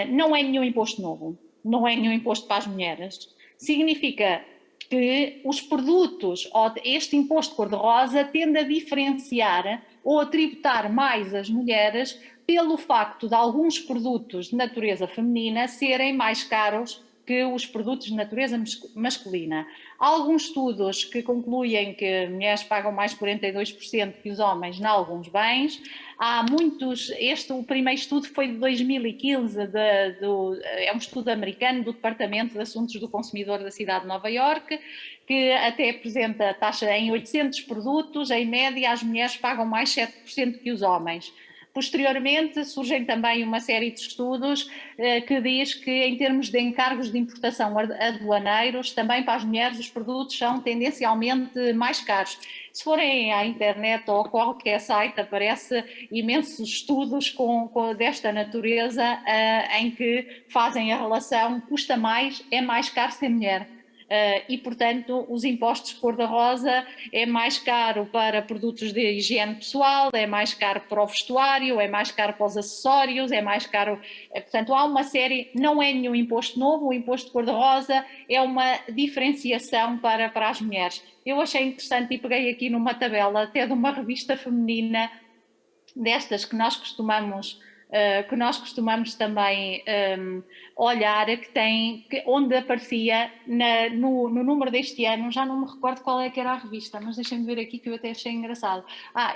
Não é nenhum imposto novo. não é nenhum imposto para as mulheres, significa que os produtos, ou este imposto cor-de-rosa, tende a diferenciar ou a tributar mais as mulheres pelo facto de alguns produtos de natureza feminina serem mais caros que os produtos de natureza masculina. Há alguns estudos que concluem que mulheres pagam mais 42% que os homens em alguns bens. Há muitos, o primeiro estudo foi de 2015, é um estudo americano do Departamento de Assuntos do Consumidor da cidade de Nova Iorque, que até apresenta a taxa em 800 produtos, em média as mulheres pagam mais 7% que os homens. Posteriormente, surgem também uma série de estudos que diz que, em termos de encargos de importação aduaneiros, também para as mulheres os produtos são tendencialmente mais caros. Se forem à internet ou a qualquer site, aparece imensos estudos desta natureza em que fazem a relação custa mais, é mais caro ser mulher. E, portanto, os impostos cor-de-rosa é mais caro para produtos de higiene pessoal, é mais caro para o vestuário, é mais caro para os acessórios, é mais caro... Portanto, há uma série... Não é nenhum imposto novo, o imposto cor-de-rosa é uma diferenciação para as mulheres. Eu achei interessante e peguei aqui numa tabela até de uma revista feminina destas que nós costumamos também olhar, onde aparecia no número deste ano, já não me recordo qual é que era a revista, mas deixem-me ver aqui que eu até achei engraçado.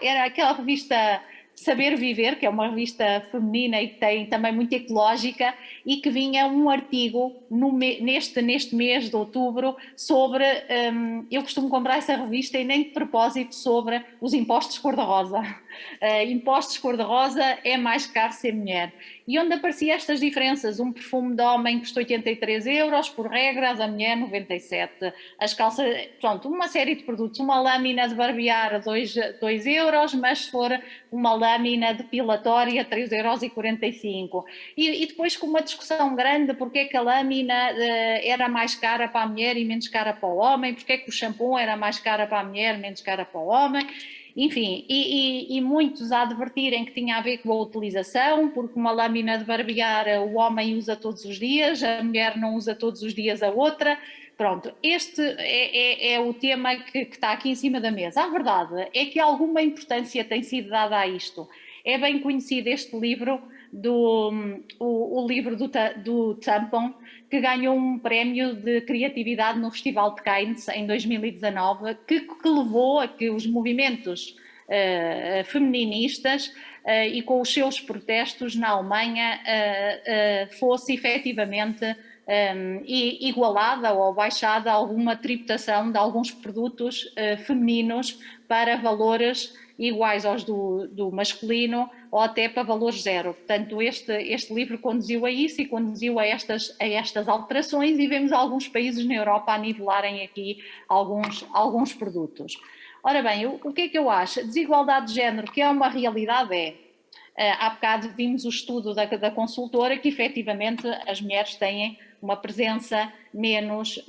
Era aquela revista Saber Viver, que é uma revista feminina e que tem também muito ecológica, e que vinha um artigo neste mês de outubro sobre, eu costumo comprar essa revista e nem de propósito, sobre os impostos cor-de-rosa. Impostos cor-de-rosa é mais caro ser mulher. E onde apareciam estas diferenças? Um perfume de homem custa 83 euros, por regra, a da mulher 97. As calças, pronto, uma série de produtos. Uma lâmina de barbear 2 euros, mas se for uma lâmina depilatória 3,45 euros. E depois com uma discussão grande, porque é que a lâmina era mais cara para a mulher e menos cara para o homem, porque é que o shampoo era mais cara para a mulher, menos cara para o homem. Enfim, e muitos a advertirem que tinha a ver com a utilização, porque uma lâmina de barbear o homem usa todos os dias, a mulher não usa todos os dias a outra. Pronto, este é o tema que está aqui em cima da mesa. A verdade é que alguma importância tem sido dada a isto. É bem conhecido este livro, o livro do Tampon, que ganhou um prémio de criatividade no Festival de Cannes em 2019, que levou a que os movimentos feministas e com os seus protestos na Alemanha fosse efetivamente igualada ou baixada alguma tributação de alguns produtos femininos para valores iguais aos do masculino ou até para valores zero. Portanto, este livro conduziu a isso e conduziu a estas alterações, e vemos alguns países na Europa a nivelarem aqui alguns produtos. Ora bem, o que é que eu acho? A desigualdade de género, que é uma realidade, há bocado vimos o estudo da consultora que efetivamente as mulheres têm uma presença menos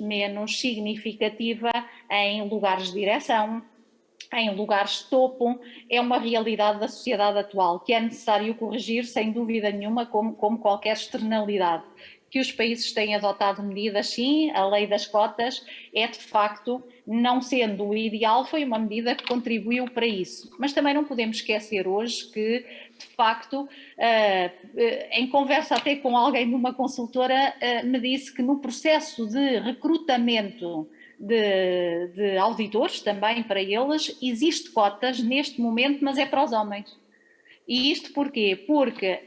significativa em lugares de direção, em lugares de topo. É uma realidade da sociedade atual que é necessário corrigir sem dúvida nenhuma, como qualquer externalidade. Que os países têm adotado medidas, sim, a lei das cotas é de facto, não sendo o ideal, foi uma medida que contribuiu para isso. Mas também não podemos esquecer hoje que, de facto, em conversa até com alguém de uma consultora, me disse que no processo de recrutamento de auditores, também para eles, existe cotas neste momento, mas é para os homens. E isto porquê? Porque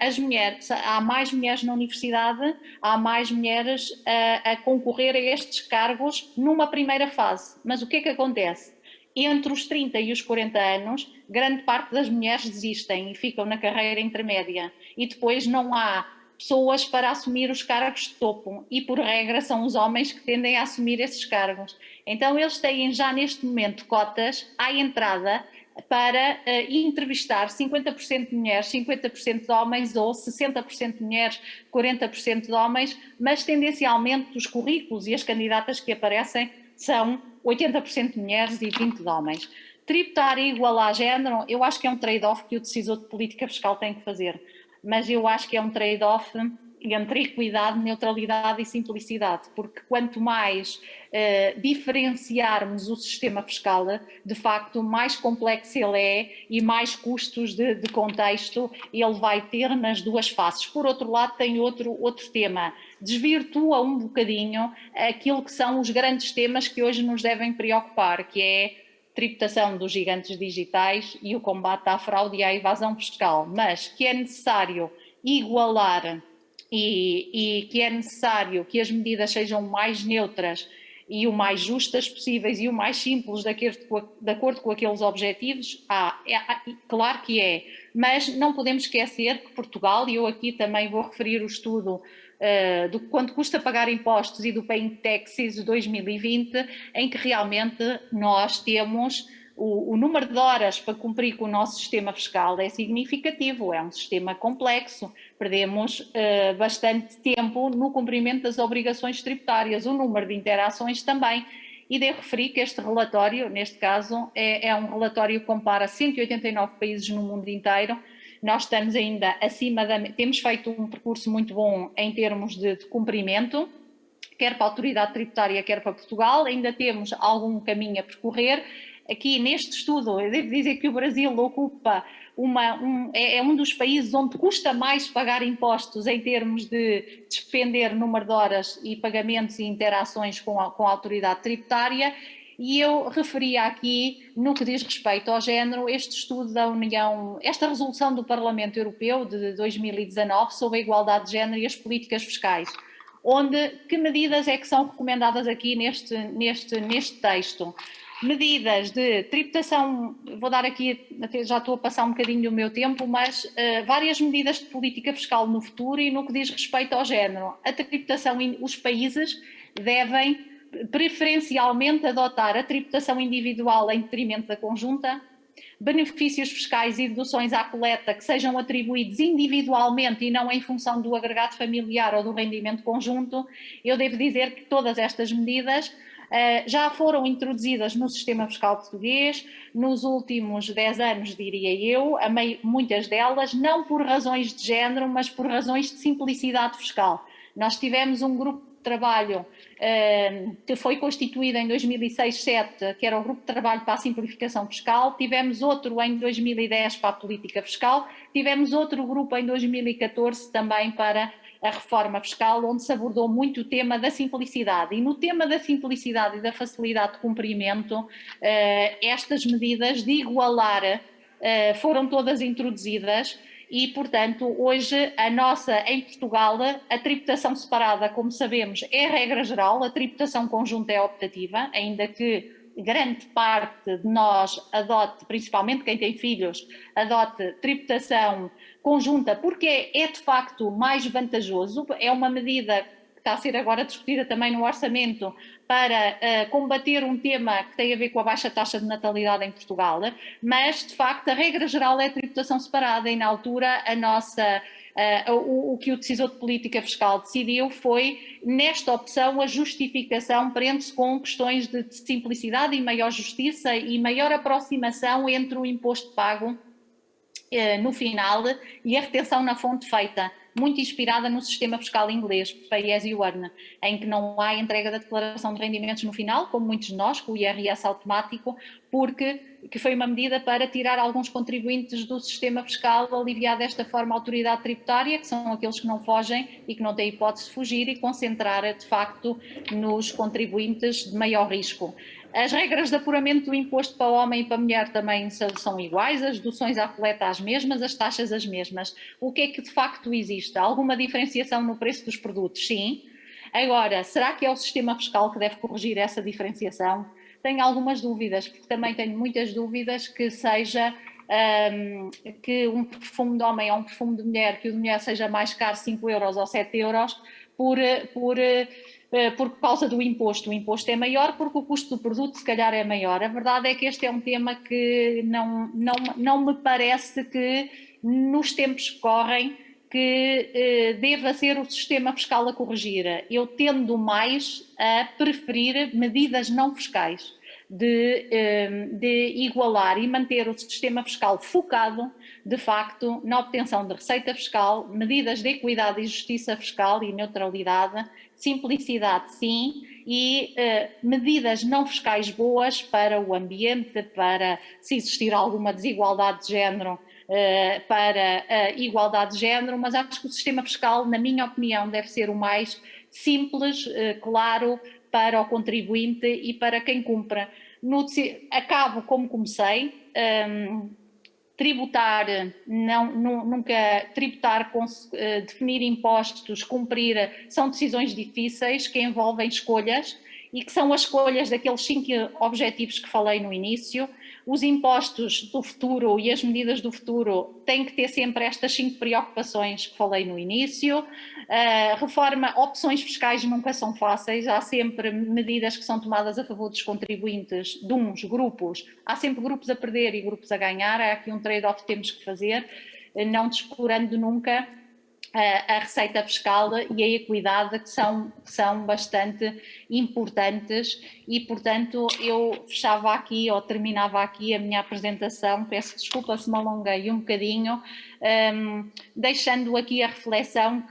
há mais mulheres na universidade, há mais mulheres a concorrer a estes cargos numa primeira fase. Mas o que é que acontece? Entre os 30 e os 40 anos, grande parte das mulheres desistem e ficam na carreira intermédia. E depois não há pessoas para assumir os cargos de topo. E, por regra, são os homens que tendem a assumir esses cargos. Então, eles têm já neste momento cotas à entrada para entrevistar 50% de mulheres, 50% de homens, ou 60% de mulheres, 40% de homens, mas tendencialmente os currículos e as candidatas que aparecem são 80% de mulheres e 20% de homens. Tributar e igualar género, eu acho que é um trade-off que o decisor de política fiscal tem que fazer, mas eu acho que é um trade-off entre equidade, neutralidade e simplicidade, porque quanto mais diferenciarmos o sistema fiscal, de facto mais complexo ele é e mais custos de contexto ele vai ter nas duas faces. Por outro lado, tem outro tema, desvirtua um bocadinho aquilo que são os grandes temas que hoje nos devem preocupar, que é tributação dos gigantes digitais e o combate à fraude e à evasão fiscal, mas que é necessário igualar e que é necessário que as medidas sejam mais neutras e o mais justas possíveis e o mais simples de acordo com aqueles objetivos, claro que é, mas não podemos esquecer que Portugal, e eu aqui também vou referir o estudo do quanto custa pagar impostos e do Paying Taxes de 2020, em que realmente nós temos o número de horas para cumprir com o nosso sistema fiscal é significativo, é um sistema complexo, perdemos bastante tempo no cumprimento das obrigações tributárias, o número de interações também, e devo referir que este relatório, neste caso, é um relatório que compara 189 países no mundo inteiro. Nós estamos ainda acima temos feito um percurso muito bom em termos de cumprimento, quer para a autoridade tributária, quer para Portugal, ainda temos algum caminho a percorrer. Aqui neste estudo, eu devo dizer que o Brasil ocupa é um dos países onde custa mais pagar impostos em termos de despender número de horas e pagamentos e interações com a autoridade tributária. E eu referia aqui, no que diz respeito ao género, este estudo da União, esta resolução do Parlamento Europeu de 2019 sobre a igualdade de género e as políticas fiscais, que medidas é que são recomendadas aqui neste texto? Medidas de tributação, vou dar aqui, já estou a passar um bocadinho do meu tempo, mas várias medidas de política fiscal no futuro e no que diz respeito ao género. A tributação, os países devem preferencialmente adotar a tributação individual em detrimento da conjunta, benefícios fiscais e deduções à coleta que sejam atribuídos individualmente e não em função do agregado familiar ou do rendimento conjunto. Eu devo dizer que todas estas medidas já foram introduzidas no sistema fiscal português nos últimos 10 anos, diria eu, muitas delas não por razões de género, mas por razões de simplicidade fiscal. Nós tivemos um grupo de trabalho que foi constituído em 2006-07, que era o Grupo de Trabalho para a Simplificação Fiscal, tivemos outro em 2010 para a Política Fiscal, tivemos outro grupo em 2014 também para a reforma fiscal, onde se abordou muito o tema da simplicidade. E no tema da simplicidade e da facilidade de cumprimento, estas medidas de igualar foram todas introduzidas e, portanto, hoje em Portugal, a tributação separada, como sabemos, é a regra geral, a tributação conjunta é optativa, ainda que grande parte de nós adote, principalmente quem tem filhos, adote tributação conjunta, porque é de facto mais vantajoso, é uma medida que está a ser agora discutida também no orçamento para combater um tema que tem a ver com a baixa taxa de natalidade em Portugal, mas de facto a regra geral é a tributação separada e na altura o que o decisor de política fiscal decidiu foi, nesta opção, a justificação prende-se com questões de simplicidade e maior justiça e maior aproximação entre o imposto pago no final e a retenção na fonte feita, muito inspirada no sistema fiscal inglês, Pay as you earn, em que não há entrega da declaração de rendimentos no final, como muitos de nós, com o IRS automático, que foi uma medida para tirar alguns contribuintes do sistema fiscal, aliviar desta forma a autoridade tributária, que são aqueles que não fogem e que não têm hipótese de fugir, e concentrar de facto nos contribuintes de maior risco. As regras de apuramento do imposto para o homem e para a mulher também são iguais, as deduções à coleta as mesmas, as taxas as mesmas. O que é que de facto existe? Alguma diferenciação no preço dos produtos? Sim. Agora, será que é o sistema fiscal que deve corrigir essa diferenciação? Tenho algumas dúvidas, porque também tenho muitas dúvidas que seja que um perfume de homem ou um perfume de mulher, que o de mulher seja mais caro 5 euros ou 7 euros por causa do imposto. O imposto é maior porque o custo do produto se calhar é maior. A verdade é que este é um tema que não me parece que nos tempos que correm que deva ser o sistema fiscal a corrigir. Eu tendo mais a preferir medidas não fiscais. de igualar e manter o sistema fiscal focado, de facto, na obtenção de receita fiscal, medidas de equidade e justiça fiscal e neutralidade, simplicidade sim, e medidas não fiscais boas para o ambiente, para se existir alguma desigualdade de género, para a igualdade de género, mas acho que o sistema fiscal, na minha opinião, deve ser o mais simples, claro, para o contribuinte e para quem cumpra. Acabo como comecei, tributar, definir impostos, cumprir, são decisões difíceis que envolvem escolhas e que são as escolhas daqueles 5 objetivos que falei no início. Os impostos do futuro e as medidas do futuro têm que ter sempre estas 5 preocupações que falei no início. Opções fiscais nunca são fáceis, há sempre medidas que são tomadas a favor dos contribuintes, de uns grupos, há sempre grupos a perder e grupos a ganhar, há aqui um trade-off que temos que fazer, não descurando nunca a receita fiscal e a equidade, que são bastante importantes, e portanto eu fechava aqui ou terminava aqui a minha apresentação, peço desculpa se me alonguei um bocadinho, deixando aqui a reflexão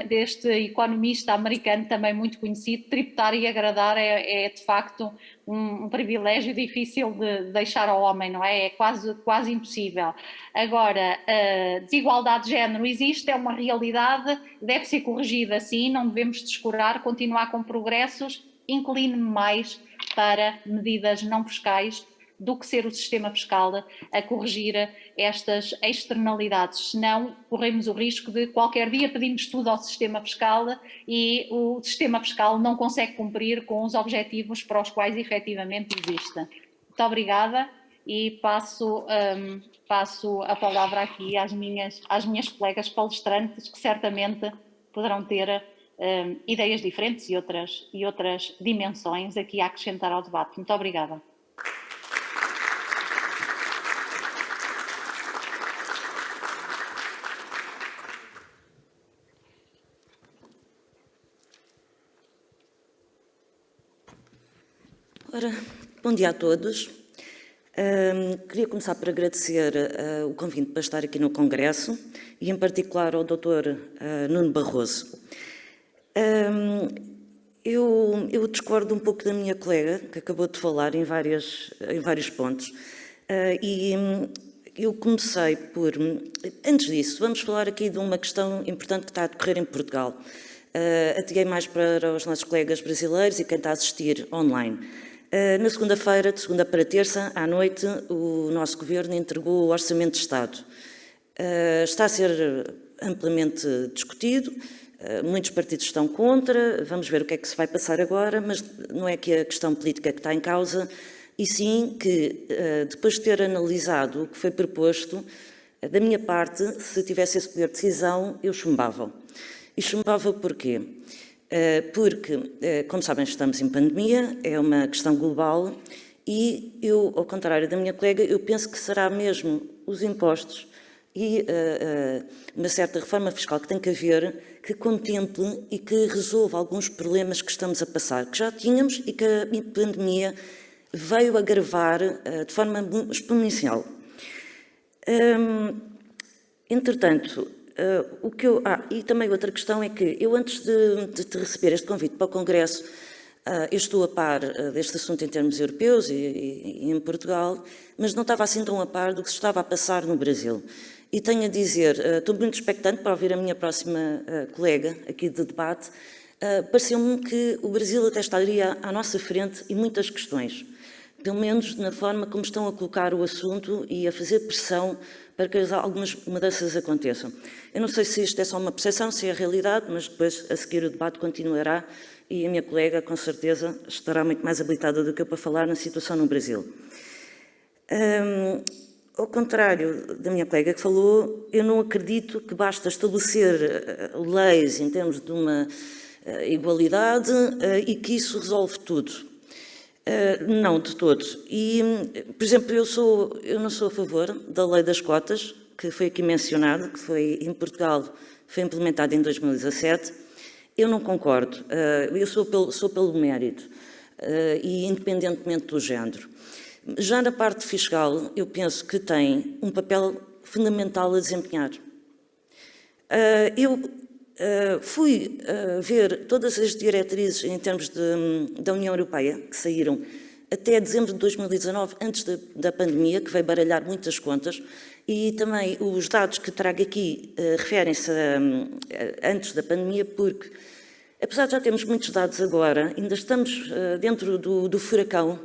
deste economista americano também muito conhecido: tributar e agradar é de facto um privilégio difícil de deixar ao homem, não é? É quase impossível. Agora, a desigualdade de género existe, é uma realidade, deve ser corrigida sim, não devemos descurar, continuar com progressos, incline-me mais para medidas não fiscais do que ser o sistema fiscal a corrigir estas externalidades, senão corremos o risco de qualquer dia pedirmos tudo ao sistema fiscal e o sistema fiscal não consegue cumprir com os objetivos para os quais efetivamente existe. Muito obrigada e passo a palavra aqui às minhas colegas palestrantes, que certamente poderão ter ideias diferentes e outras dimensões aqui a acrescentar ao debate. Muito obrigada. Ora, bom dia a todos. Queria começar por agradecer o convite para estar aqui no Congresso e, em particular, ao Dr. Nuno Barroso. Eu discordo um pouco da minha colega, que acabou de falar em vários pontos, e eu comecei por... Antes disso, vamos falar aqui de uma questão importante que está a decorrer em Portugal. Atiguei mais para os nossos colegas brasileiros e quem está a assistir online. Na segunda-feira, de segunda para terça, à noite, o nosso Governo entregou o Orçamento de Estado. Está a ser amplamente discutido, muitos partidos estão contra, vamos ver o que é que se vai passar agora, mas não é que a questão política que está em causa, e sim que, depois de ter analisado o que foi proposto, da minha parte, se tivesse esse poder de decisão, eu chumbava. E chumbava porquê? Porque, como sabem, estamos em pandemia, é uma questão global e eu, ao contrário da minha colega, eu penso que será mesmo os impostos e uma certa reforma fiscal que tem que haver, que contemple e que resolva alguns problemas que estamos a passar, que já tínhamos e que a pandemia veio agravar de forma exponencial. Entretanto, e também outra questão é que eu, antes de receber este convite para o Congresso, eu estou a par deste assunto em termos europeus e em Portugal, mas não estava assim tão a par do que se estava a passar no Brasil. E tenho a dizer, estou muito expectante para ouvir a minha próxima colega aqui de debate. Pareceu-me que o Brasil até estaria à nossa frente em muitas questões, pelo menos na forma como estão a colocar o assunto e a fazer pressão para que algumas mudanças aconteçam. Eu não sei se isto é só uma percepção, se é a realidade, mas depois, a seguir, o debate continuará e a minha colega, com certeza, estará muito mais habilitada do que eu para falar na situação no Brasil. Ao contrário da minha colega que falou, eu não acredito que basta estabelecer leis em termos de uma igualdade e que isso resolve tudo. Não, de todo. E, por exemplo, eu não sou a favor da lei das cotas, que foi aqui mencionada, que foi em Portugal, foi implementada em 2017. Eu não concordo. Eu sou pelo mérito. e independentemente do género. Já na parte fiscal, eu penso que tem um papel fundamental a desempenhar. Eu fui ver todas as diretrizes em termos da União Europeia, que saíram até dezembro de 2019, antes da pandemia, que veio baralhar muitas contas, e também os dados que trago aqui referem-se a antes da pandemia, porque, apesar de já termos muitos dados agora, ainda estamos dentro do furacão,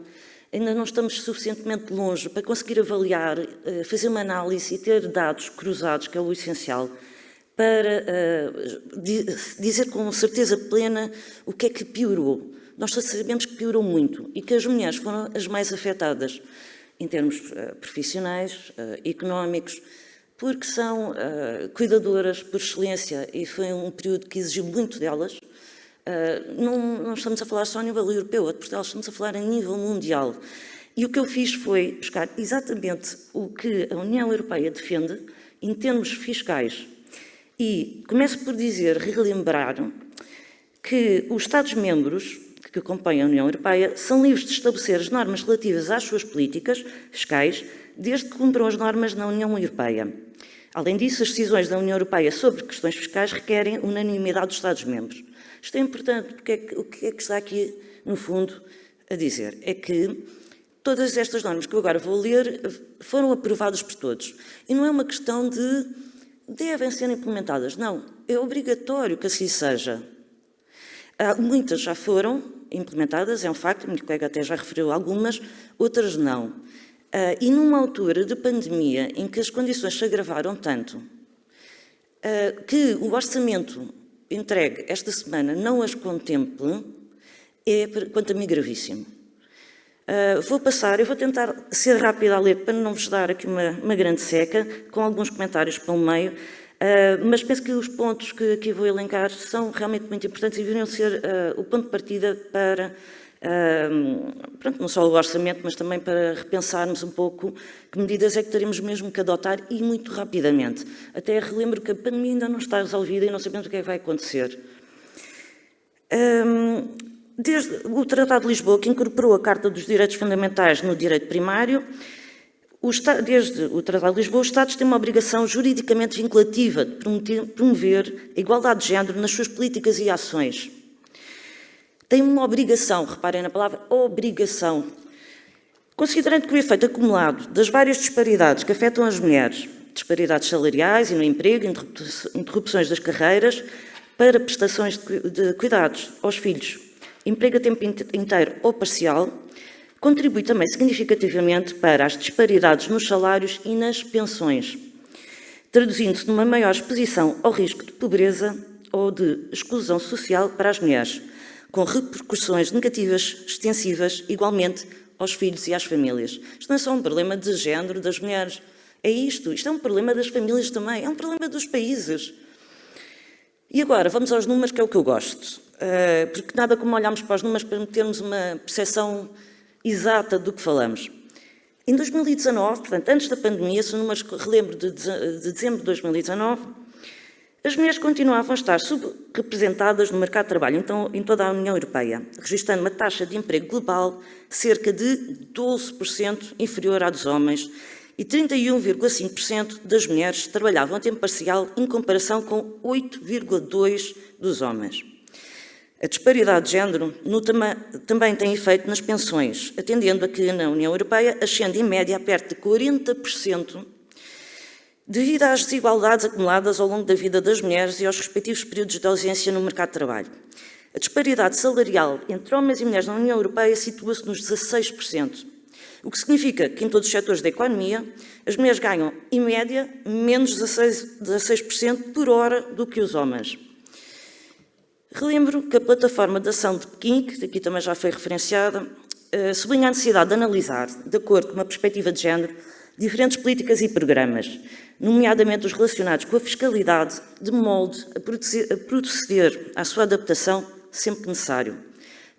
ainda não estamos suficientemente longe para conseguir avaliar, fazer uma análise e ter dados cruzados, que é o essencial, para dizer com certeza plena o que é que piorou. Nós só sabemos que piorou muito e que as mulheres foram as mais afetadas em termos profissionais, económicos, porque são cuidadoras por excelência e foi um período que exigiu muito delas. Não estamos a falar só a nível europeu, a Portugal, estamos a falar a nível mundial. E o que eu fiz foi buscar exatamente o que a União Europeia defende em termos fiscais. E começo por dizer, relembrar, que os Estados-membros que compõem a União Europeia são livres de estabelecer as normas relativas às suas políticas fiscais, desde que cumpram as normas na União Europeia. Além disso, as decisões da União Europeia sobre questões fiscais requerem unanimidade dos Estados-membros. Isto é importante, porque o que é que está aqui, no fundo, a dizer? É que todas estas normas que eu agora vou ler foram aprovadas por todos. E não é uma questão de devem ser implementadas. Não, é obrigatório que assim seja. Muitas já foram implementadas, é um facto, a minha colega até já referiu algumas, outras não. E numa altura de pandemia em que as condições se agravaram tanto, que o orçamento entregue esta semana não as contemple, é, quanto a mim, gravíssimo. Eu vou tentar ser rápida a ler para não vos dar aqui uma grande seca, com alguns comentários pelo meio, mas penso que os pontos que aqui vou elencar são realmente muito importantes e deveriam ser o ponto de partida para, pronto, não só o orçamento, mas também para repensarmos um pouco que medidas é que teremos mesmo que adotar e muito rapidamente. Até relembro que a pandemia ainda não está resolvida e não sabemos o que é que vai acontecer. Desde o Tratado de Lisboa, que incorporou a Carta dos Direitos Fundamentais no direito primário, desde o Tratado de Lisboa, os Estados têm uma obrigação juridicamente vinculativa de promover a igualdade de género nas suas políticas e ações. Têm uma obrigação, reparem na palavra obrigação, considerando que o efeito acumulado das várias disparidades que afetam as mulheres, disparidades salariais e no emprego, interrupções das carreiras, para prestações de cuidados aos filhos, emprego a tempo inteiro ou parcial, contribui também significativamente para as disparidades nos salários e nas pensões, traduzindo-se numa maior exposição ao risco de pobreza ou de exclusão social para as mulheres, com repercussões negativas extensivas igualmente aos filhos e às famílias. Isto não é só um problema de género das mulheres, isto é um problema das famílias também, é um problema dos países. E agora, vamos aos números, que é o que eu gosto, porque nada como olharmos para os números para termos uma percepção exata do que falamos. Em 2019, portanto, antes da pandemia, se números que relembro de dezembro de 2019, as mulheres continuavam a estar subrepresentadas no mercado de trabalho, então, em toda a União Europeia, registrando uma taxa de emprego global cerca de 12% inferior à dos homens e 31,5% das mulheres trabalhavam a tempo parcial em comparação com 8,2% dos homens. A disparidade de género também tem efeito nas pensões, atendendo a que na União Europeia ascende em média a perto de 40%, devido às desigualdades acumuladas ao longo da vida das mulheres e aos respectivos períodos de ausência no mercado de trabalho. A disparidade salarial entre homens e mulheres na União Europeia situa-se nos 16%, o que significa que em todos os setores da economia as mulheres ganham, em média, menos 16% por hora do que os homens. Relembro que a Plataforma de Ação de Pequim, que aqui também já foi referenciada, sublinha a necessidade de analisar, de acordo com uma perspectiva de género, diferentes políticas e programas, nomeadamente os relacionados com a fiscalidade, de molde a proceder à sua adaptação sempre que necessário,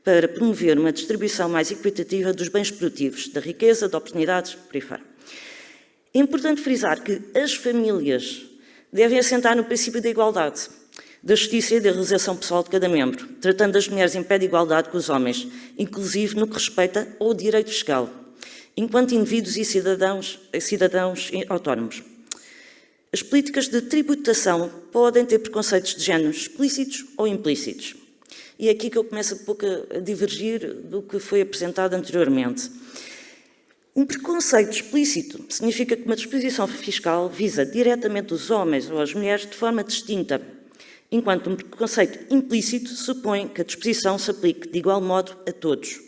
para promover uma distribuição mais equitativa dos bens produtivos, da riqueza, de oportunidades, por aí fora. É importante frisar que as famílias devem assentar no princípio da igualdade, da justiça e da realização pessoal de cada membro, tratando as mulheres em pé de igualdade com os homens, inclusive no que respeita ao direito fiscal, enquanto indivíduos e cidadãos autónomos. As políticas de tributação podem ter preconceitos de género explícitos ou implícitos. E é aqui que eu começo um pouco a divergir do que foi apresentado anteriormente. Um preconceito explícito significa que uma disposição fiscal visa diretamente os homens ou as mulheres de forma distinta, enquanto um preconceito implícito supõe que a disposição se aplique de igual modo a todos,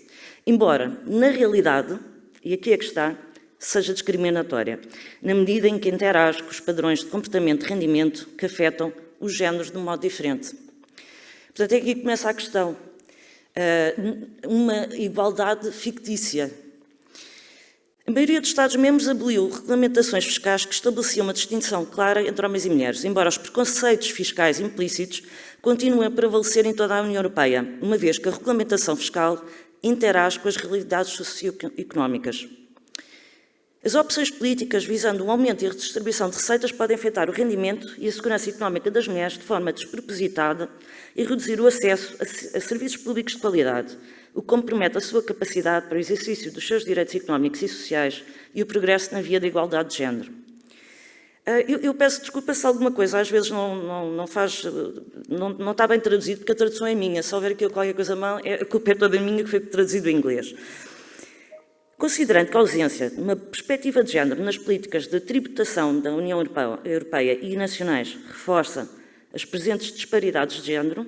embora, na realidade, e aqui é que está, seja discriminatória, na medida em que interage com os padrões de comportamento e rendimento que afetam os géneros de um modo diferente. Portanto, é aqui que começa a questão. Uma igualdade fictícia. A maioria dos Estados-membros aboliu regulamentações fiscais que estabeleciam uma distinção clara entre homens e mulheres, embora os preconceitos fiscais implícitos continuem a prevalecer em toda a União Europeia, uma vez que a regulamentação fiscal interage com as realidades socioeconómicas. As opções políticas visando um aumento e redistribuição de receitas podem afetar o rendimento e a segurança económica das mulheres de forma despropositada e reduzir o acesso a serviços públicos de qualidade, o que compromete a sua capacidade para o exercício dos seus direitos económicos e sociais e o progresso na via da igualdade de género. Eu peço desculpa se alguma coisa às vezes não está bem traduzido, porque a tradução é minha. Se houver aqui qualquer coisa mal, a culpa é toda minha, que foi traduzido em inglês. Considerando que a ausência de uma perspectiva de género nas políticas de tributação da União Europeia e nacionais reforça as presentes disparidades de género,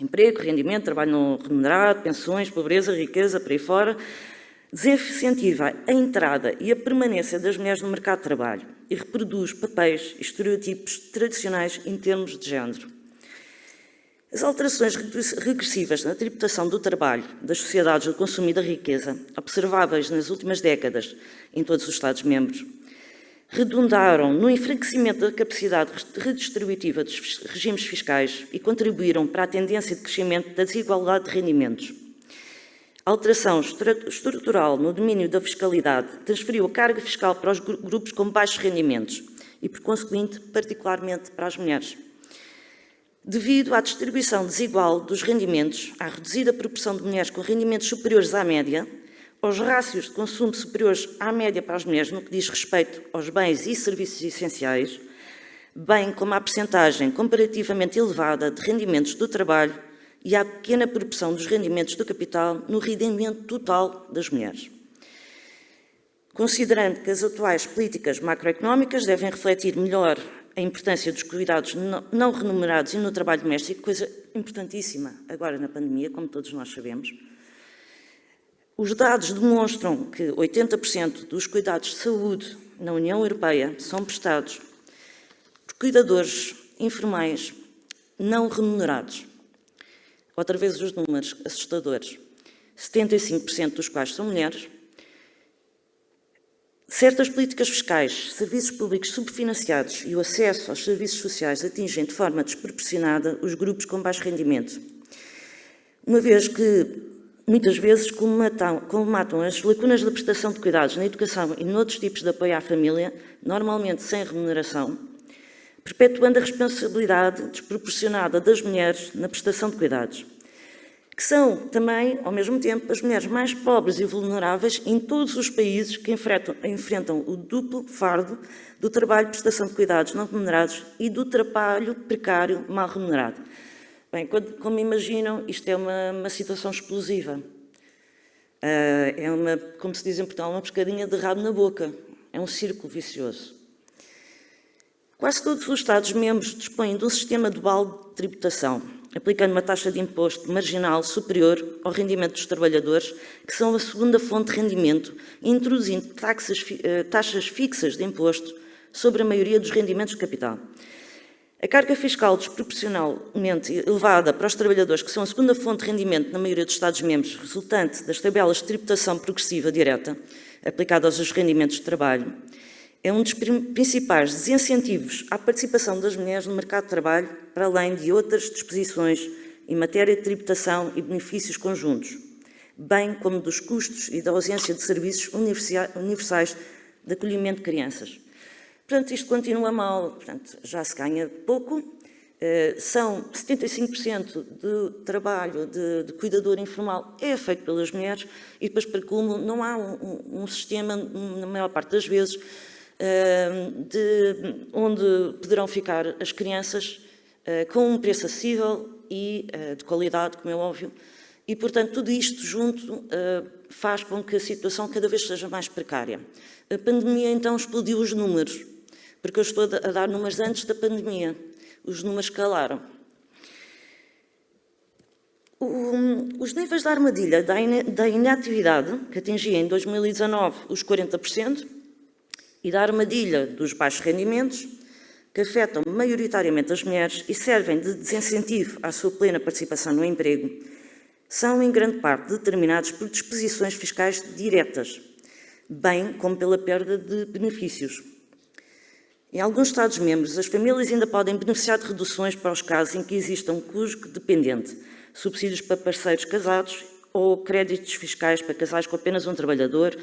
emprego, rendimento, trabalho não remunerado, pensões, pobreza, riqueza, por aí fora, desincentiva a entrada e a permanência das mulheres no mercado de trabalho e reproduz papéis e estereotipos tradicionais em termos de género. As alterações regressivas na tributação do trabalho, das sociedades do consumo e da riqueza, observáveis nas últimas décadas em todos os Estados-membros, redundaram no enfraquecimento da capacidade redistributiva dos regimes fiscais e contribuíram para a tendência de crescimento da desigualdade de rendimentos. A alteração estrutural no domínio da fiscalidade transferiu a carga fiscal para os grupos com baixos rendimentos e, por conseguinte, particularmente para as mulheres. Devido à distribuição desigual dos rendimentos, à reduzida proporção de mulheres com rendimentos superiores à média, aos rácios de consumo superiores à média para as mulheres no que diz respeito aos bens e serviços essenciais, bem como à percentagem comparativamente elevada de rendimentos do trabalho e à pequena proporção dos rendimentos do capital no rendimento total das mulheres. Considerando que as atuais políticas macroeconómicas devem refletir melhor a importância dos cuidados não remunerados e no trabalho doméstico, coisa importantíssima agora na pandemia, como todos nós sabemos, os dados demonstram que 80% dos cuidados de saúde na União Europeia são prestados por cuidadores informais não remunerados. Outra vez os números assustadores. 75% dos quais são mulheres. Certas políticas fiscais, serviços públicos subfinanciados e o acesso aos serviços sociais atingem de forma desproporcionada os grupos com baixo rendimento, uma vez que muitas vezes colmatam as lacunas da prestação de cuidados na educação e noutros tipos de apoio à família, normalmente sem remuneração, perpetuando a responsabilidade desproporcionada das mulheres na prestação de cuidados, que são também, ao mesmo tempo, as mulheres mais pobres e vulneráveis em todos os países que enfrentam o duplo fardo do trabalho de prestação de cuidados não remunerados e do trabalho precário mal remunerado. Bem, como imaginam, isto é uma situação explosiva. Como se diz em Portugal, uma pescadinha de rabo na boca. É um círculo vicioso. Quase todos os Estados-membros dispõem de um sistema dual de tributação, aplicando uma taxa de imposto marginal superior ao rendimento dos trabalhadores, que são a segunda fonte de rendimento, introduzindo taxas fixas de imposto sobre a maioria dos rendimentos de capital. A carga fiscal desproporcionalmente elevada para os trabalhadores, que são a segunda fonte de rendimento na maioria dos Estados-membros, resultante das tabelas de tributação progressiva direta, aplicadas aos rendimentos de trabalho, é um dos principais desincentivos à participação das mulheres no mercado de trabalho, para além de outras disposições em matéria de tributação e benefícios conjuntos, bem como dos custos e da ausência de serviços universais de acolhimento de crianças. Portanto, isto continua mal, portanto, já se ganha pouco, São 75% do trabalho de cuidador informal é feito pelas mulheres e depois, para como, não há um sistema, na maior parte das vezes, onde poderão ficar as crianças com um preço acessível e de qualidade, como é óbvio, e, portanto, tudo isto junto faz com que a situação cada vez seja mais precária. A pandemia, então, explodiu os números, porque eu estou a dar números antes da pandemia. Os números escalaram. Os níveis da armadilha da inatividade, que atingia em 2019 os 40%, e da armadilha dos baixos rendimentos, que afetam maioritariamente as mulheres e servem de desincentivo à sua plena participação no emprego, são em grande parte determinados por disposições fiscais diretas, bem como pela perda de benefícios. Em alguns Estados-membros, as famílias ainda podem beneficiar de reduções para os casos em que exista um custo dependente, subsídios para parceiros casados ou créditos fiscais para casais com apenas um trabalhador,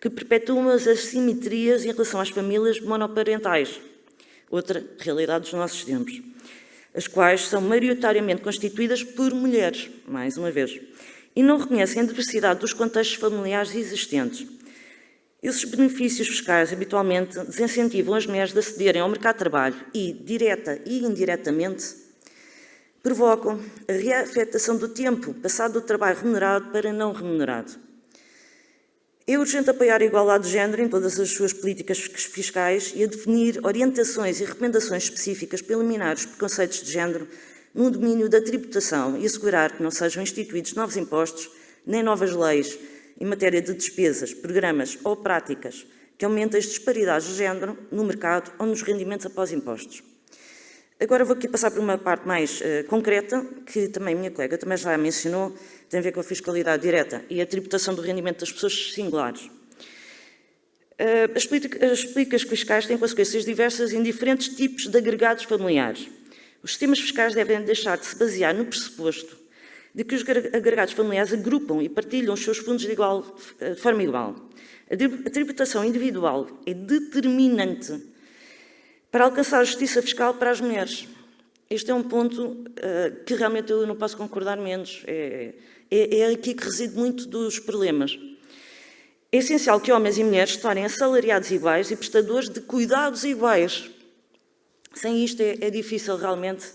que perpetuam as assimetrias em relação às famílias monoparentais, outra realidade dos nossos tempos, as quais são maioritariamente constituídas por mulheres, mais uma vez, e não reconhecem a diversidade dos contextos familiares existentes. Esses benefícios fiscais habitualmente desincentivam as mulheres de acederem ao mercado de trabalho e, direta e indiretamente, provocam a reafetação do tempo passado do trabalho remunerado para não remunerado. É urgente apoiar a igualdade de género em todas as suas políticas fiscais e a definir orientações e recomendações específicas para eliminar os preconceitos de género no domínio da tributação e assegurar que não sejam instituídos novos impostos nem novas leis em matéria de despesas, programas ou práticas que aumentem as disparidades de género no mercado ou nos rendimentos após impostos. Agora vou aqui passar por uma parte mais concreta, que também a minha colega também já mencionou, tem a ver com a fiscalidade direta e a tributação do rendimento das pessoas singulares. As políticas fiscais têm consequências diversas em diferentes tipos de agregados familiares. Os sistemas fiscais devem deixar de se basear no pressuposto de que os agregados familiares agrupam e partilham os seus fundos de forma igual. A tributação individual é determinante para alcançar a justiça fiscal para as mulheres. Este é um ponto que realmente eu não posso concordar menos. É aqui que reside muito dos problemas. É essencial que homens e mulheres se tornem assalariados iguais e prestadores de cuidados iguais. Sem isto é difícil realmente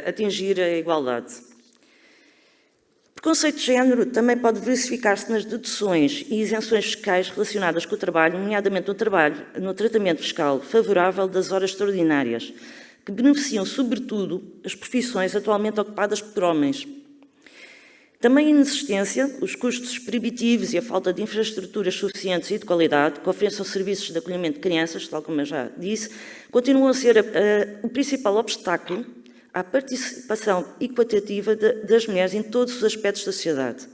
atingir a igualdade. O preconceito de género também pode verificar-se nas deduções e isenções fiscais relacionadas com o trabalho, nomeadamente no tratamento fiscal favorável das horas extraordinárias, que beneficiam sobretudo as profissões atualmente ocupadas por homens. Também a inexistência, os custos proibitivos e a falta de infraestruturas suficientes e de qualidade que ofereçam serviços de acolhimento de crianças, tal como eu já disse, continuam a ser o principal obstáculo à participação equitativa das mulheres em todos os aspectos da sociedade,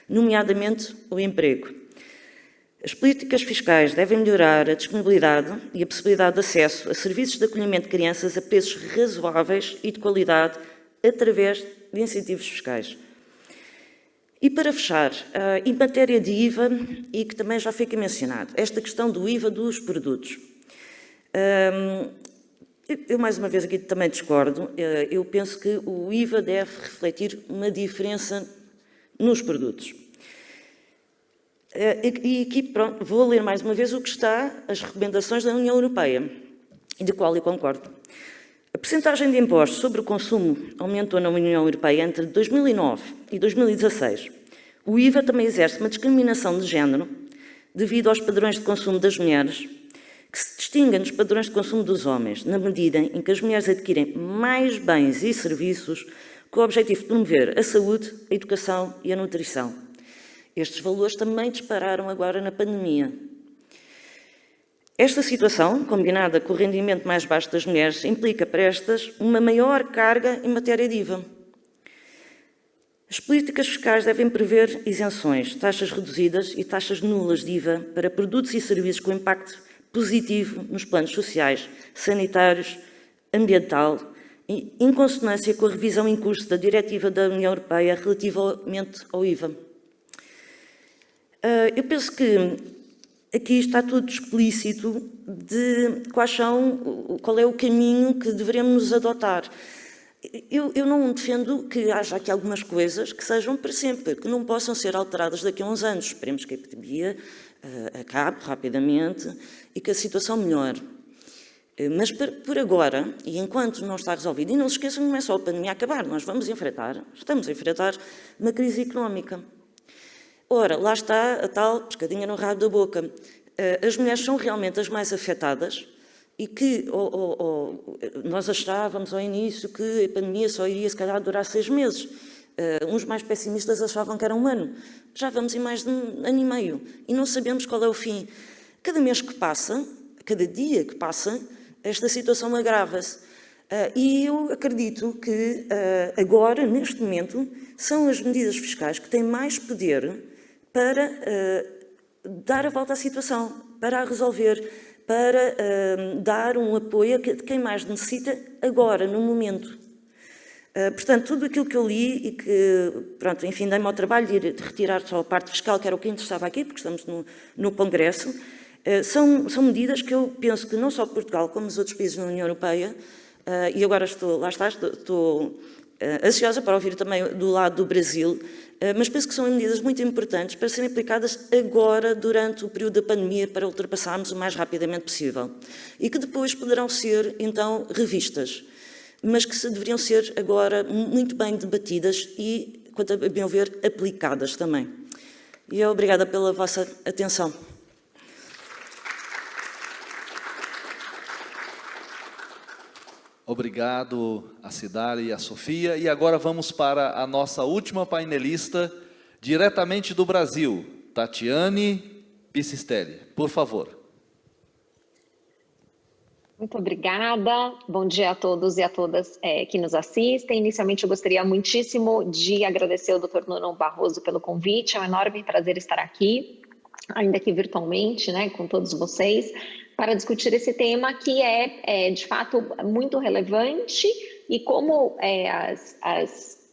nomeadamente o emprego. As políticas fiscais devem melhorar a disponibilidade e a possibilidade de acesso a serviços de acolhimento de crianças a preços razoáveis e de qualidade através de incentivos fiscais. E para fechar, em matéria de IVA, e que também já fica mencionado, esta questão do IVA dos produtos. Eu, mais uma vez, aqui também discordo. Eu penso que o IVA deve refletir uma diferença nos produtos. E aqui, pronto, vou ler mais uma vez o que está, as recomendações da União Europeia, e de qual eu concordo. A percentagem de impostos sobre o consumo aumentou na União Europeia entre 2009 e 2016. O IVA também exerce uma discriminação de género devido aos padrões de consumo das mulheres, que se distinguem dos padrões de consumo dos homens, na medida em que as mulheres adquirem mais bens e serviços com o objetivo de promover a saúde, a educação e a nutrição. Estes valores também dispararam agora na pandemia. Esta situação, combinada com o rendimento mais baixo das mulheres, implica para estas uma maior carga em matéria de IVA. As políticas fiscais devem prever isenções, taxas reduzidas e taxas nulas de IVA para produtos e serviços com impacto positivo nos planos sociais, sanitários, ambiental, em consonância com a revisão em curso da Diretiva da União Europeia relativamente ao IVA. Eu penso que aqui está tudo explícito de qual é o caminho que devemos adotar. Eu não defendo que haja aqui algumas coisas que sejam para sempre, que não possam ser alteradas daqui a uns anos. Esperemos que a epidemia acabe rapidamente e que a situação melhore. Mas por agora, e enquanto não está resolvido, e não se esqueçam que não é só a pandemia acabar, nós estamos a enfrentar uma crise económica. Ora, lá está a tal pescadinha no rabo da boca. As mulheres são realmente as mais afetadas e que nós achávamos ao início que a pandemia só iria, se calhar, durar 6 meses. Uns mais pessimistas achavam que era 1 ano. Já vamos em mais de 1 ano e meio e não sabemos qual é o fim. Cada mês que passa, cada dia que passa, esta situação agrava-se. E eu acredito que agora, neste momento, são as medidas fiscais que têm mais poder para dar a volta à situação, para a resolver, para dar um apoio a quem mais necessita agora, no momento. Portanto, tudo aquilo que eu li e que, pronto, enfim, dei-me ao trabalho de retirar só a parte fiscal, que era o que interessava aqui, porque estamos no Congresso, são medidas que eu penso que não só Portugal, como os outros países da União Europeia, e agora estou ansiosa para ouvir também do lado do Brasil, mas penso que são medidas muito importantes para serem aplicadas agora, durante o período da pandemia, para ultrapassarmos o mais rapidamente possível. E que depois poderão ser, então, revistas, mas que deveriam ser agora muito bem debatidas e, quanto a meu ver, aplicadas também. E obrigada pela vossa atenção. Obrigado a Cidália e a Sofia. E agora vamos para a nossa última painelista, diretamente do Brasil, Tatiane Picistelli. Por favor. Muito obrigada. Bom dia a todos e a todas que nos assistem. Inicialmente, eu gostaria muitíssimo de agradecer ao Dr. Nuno Barroso pelo convite. É um enorme prazer estar aqui, ainda que virtualmente, né, com todos vocês, para discutir esse tema que é de fato, muito relevante e como as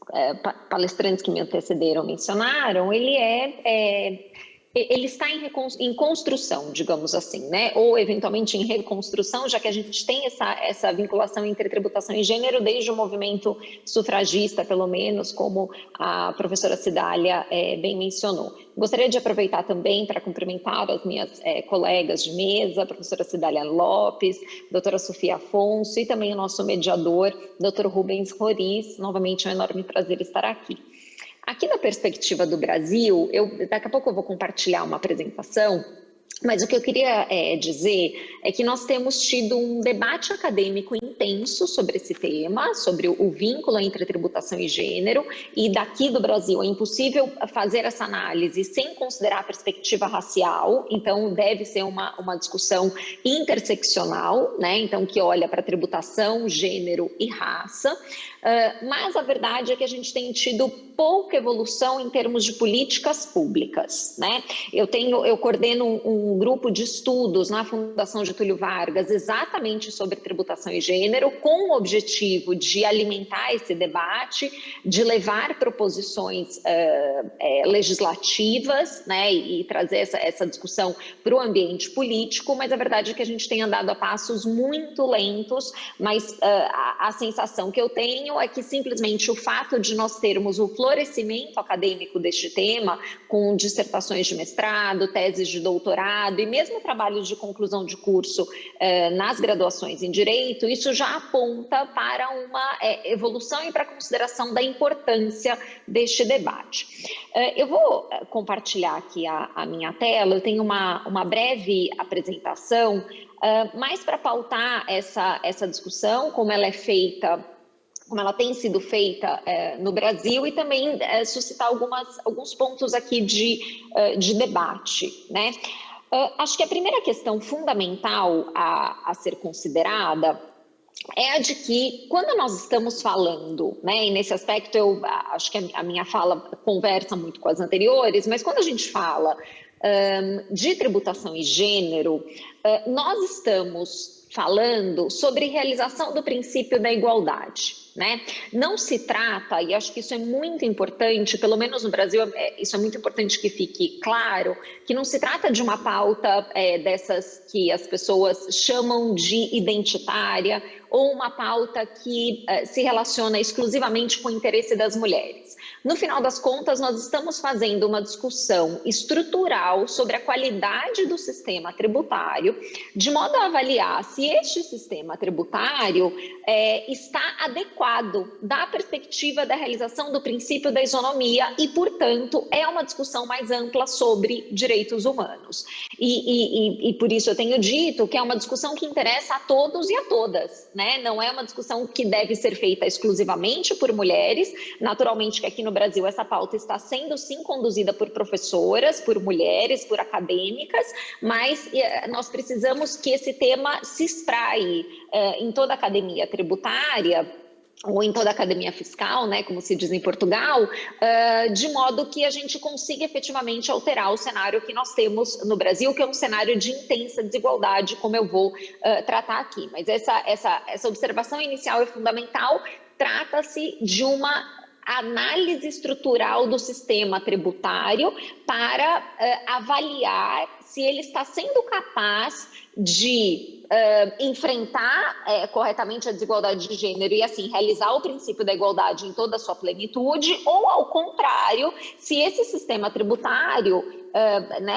palestrantes que me antecederam mencionaram, ele está em construção, digamos assim, né? Ou eventualmente em reconstrução, já que a gente tem essa vinculação entre tributação e gênero desde o movimento sufragista, pelo menos, como a professora Cidália bem mencionou. Gostaria de aproveitar também para cumprimentar as minhas colegas de mesa, a professora Cidália Lopes, a doutora Sofia Afonso e também o nosso mediador, doutor Rubens Roriz. Novamente, é um enorme prazer estar aqui. Aqui na perspectiva do Brasil, daqui a pouco eu vou compartilhar uma apresentação, mas o que eu queria dizer é que nós temos tido um debate acadêmico intenso sobre esse tema, sobre o vínculo entre tributação e gênero, e daqui do Brasil é impossível fazer essa análise sem considerar a perspectiva racial, então deve ser uma discussão interseccional, né? Então que olha para tributação, gênero e raça. Mas a verdade é que a gente tem tido pouca evolução em termos de políticas públicas, né? Eu coordeno um grupo de estudos na Fundação Getúlio Vargas exatamente sobre tributação e gênero, com o objetivo de alimentar esse debate, de levar proposições legislativas, né, e trazer essa discussão para o ambiente político, mas a verdade é que a gente tem andado a passos muito lentos, mas a sensação que eu tenho é que simplesmente o fato de nós termos o florescimento acadêmico deste tema, com dissertações de mestrado, teses de doutorado e mesmo trabalhos de conclusão de curso nas graduações em Direito, isso já aponta para uma evolução e para a consideração da importância deste debate. Eu vou compartilhar aqui a minha tela, eu tenho uma breve apresentação, mais para pautar essa discussão, como ela é feita, como ela tem sido feita no Brasil, e também suscitar alguns pontos aqui de debate, né? Acho que a primeira questão fundamental a ser considerada é a de que, quando nós estamos falando, né, e nesse aspecto eu acho que a minha fala conversa muito com as anteriores, mas quando a gente fala de tributação e gênero, nós estamos falando sobre realização do princípio da igualdade, né? Não se trata, e acho que isso é muito importante, pelo menos no Brasil, isso é muito importante que fique claro, que não se trata de uma pauta dessas que as pessoas chamam de identitária, ou uma pauta que se relaciona exclusivamente com o interesse das mulheres. No final das contas, nós estamos fazendo uma discussão estrutural sobre a qualidade do sistema tributário, de modo a avaliar se este sistema tributário está adequado da perspectiva da realização do princípio da isonomia e, portanto, é uma discussão mais ampla sobre direitos humanos. E por isso eu tenho dito que é uma discussão que interessa a todos e a todas, né? Não é uma discussão que deve ser feita exclusivamente por mulheres. Naturalmente que aqui no Brasil essa pauta está sendo sim conduzida por professoras, por mulheres, por acadêmicas, mas nós precisamos que esse tema se espraie em toda a academia tributária, ou em toda a academia fiscal, né, como se diz em Portugal, de modo que a gente consiga efetivamente alterar o cenário que nós temos no Brasil, que é um cenário de intensa desigualdade, como eu vou tratar aqui. Mas essa observação inicial é fundamental. Trata-se de uma análise estrutural do sistema tributário para avaliar se ele está sendo capaz de enfrentar corretamente a desigualdade de gênero e, assim, realizar o princípio da igualdade em toda a sua plenitude, ou, ao contrário, se esse sistema tributário,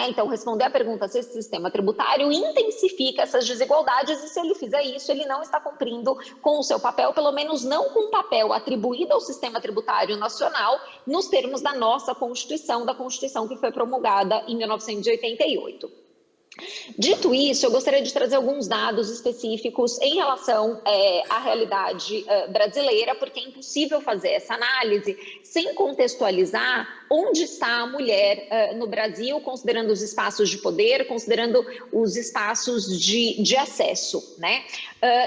então, responder à pergunta se esse sistema tributário intensifica essas desigualdades, e se ele fizer isso, ele não está cumprindo com o seu papel, pelo menos não com o papel atribuído ao sistema tributário nacional, nos termos da nossa Constituição, da Constituição que foi promulgada em 1988. Dito isso, eu gostaria de trazer alguns dados específicos em relação à realidade brasileira, porque é impossível fazer essa análise sem contextualizar onde está a mulher no Brasil, considerando os espaços de poder, considerando os espaços de acesso, né?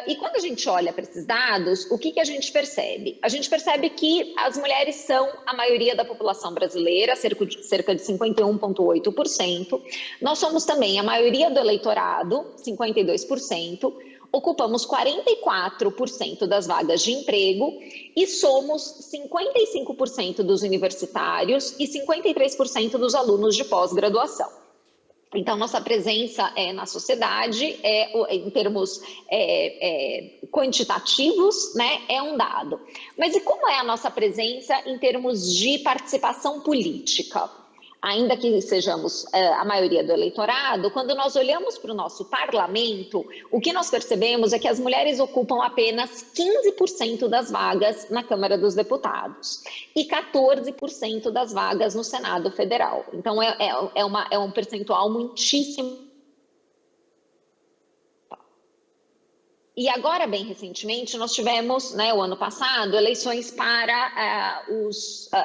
E quando a gente olha para esses dados, o que a gente percebe? A gente percebe que as mulheres são a maioria da população brasileira, cerca de 51,8%. Nós somos também a maioria do eleitorado, 52%. Ocupamos 44% das vagas de emprego e somos 55% dos universitários e 53% dos alunos de pós-graduação. Então, nossa presença na sociedade, em termos quantitativos, né, é um dado. Mas e como é a nossa presença em termos de participação política? Ainda que sejamos a maioria do eleitorado, quando nós olhamos para o nosso parlamento, o que nós percebemos é que as mulheres ocupam apenas 15% das vagas na Câmara dos Deputados e 14% das vagas no Senado Federal. Então, é um percentual muitíssimo. E agora, bem recentemente, nós tivemos, né, o ano passado, eleições para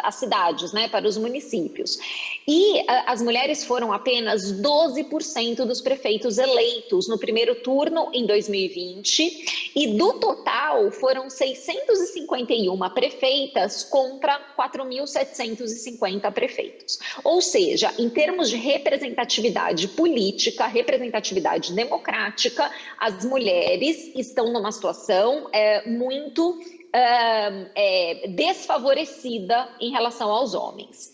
as cidades, né, para os municípios. E as mulheres foram apenas 12% dos prefeitos eleitos no primeiro turno em 2020. E do total, foram 651 prefeitas contra 4.750 prefeitos. Ou seja, em termos de representatividade política, representatividade democrática, as mulheres estão numa situação muito desfavorecida em relação aos homens.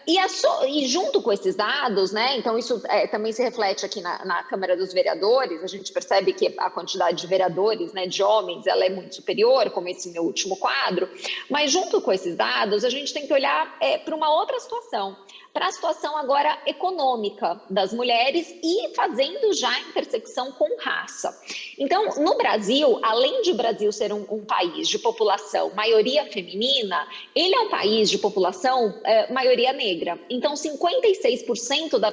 E junto com esses dados, né, então isso também se reflete aqui na Câmara dos Vereadores, a gente percebe que a quantidade de vereadores, né, de homens, ela é muito superior, como esse meu último quadro, mas junto com esses dados, a gente tem que olhar para uma outra situação, para a situação agora econômica das mulheres e fazendo já a intersecção com raça. Então, no Brasil, além de o Brasil ser um país de população maioria feminina, ele é um país de população maioria negra. Então, 56% da...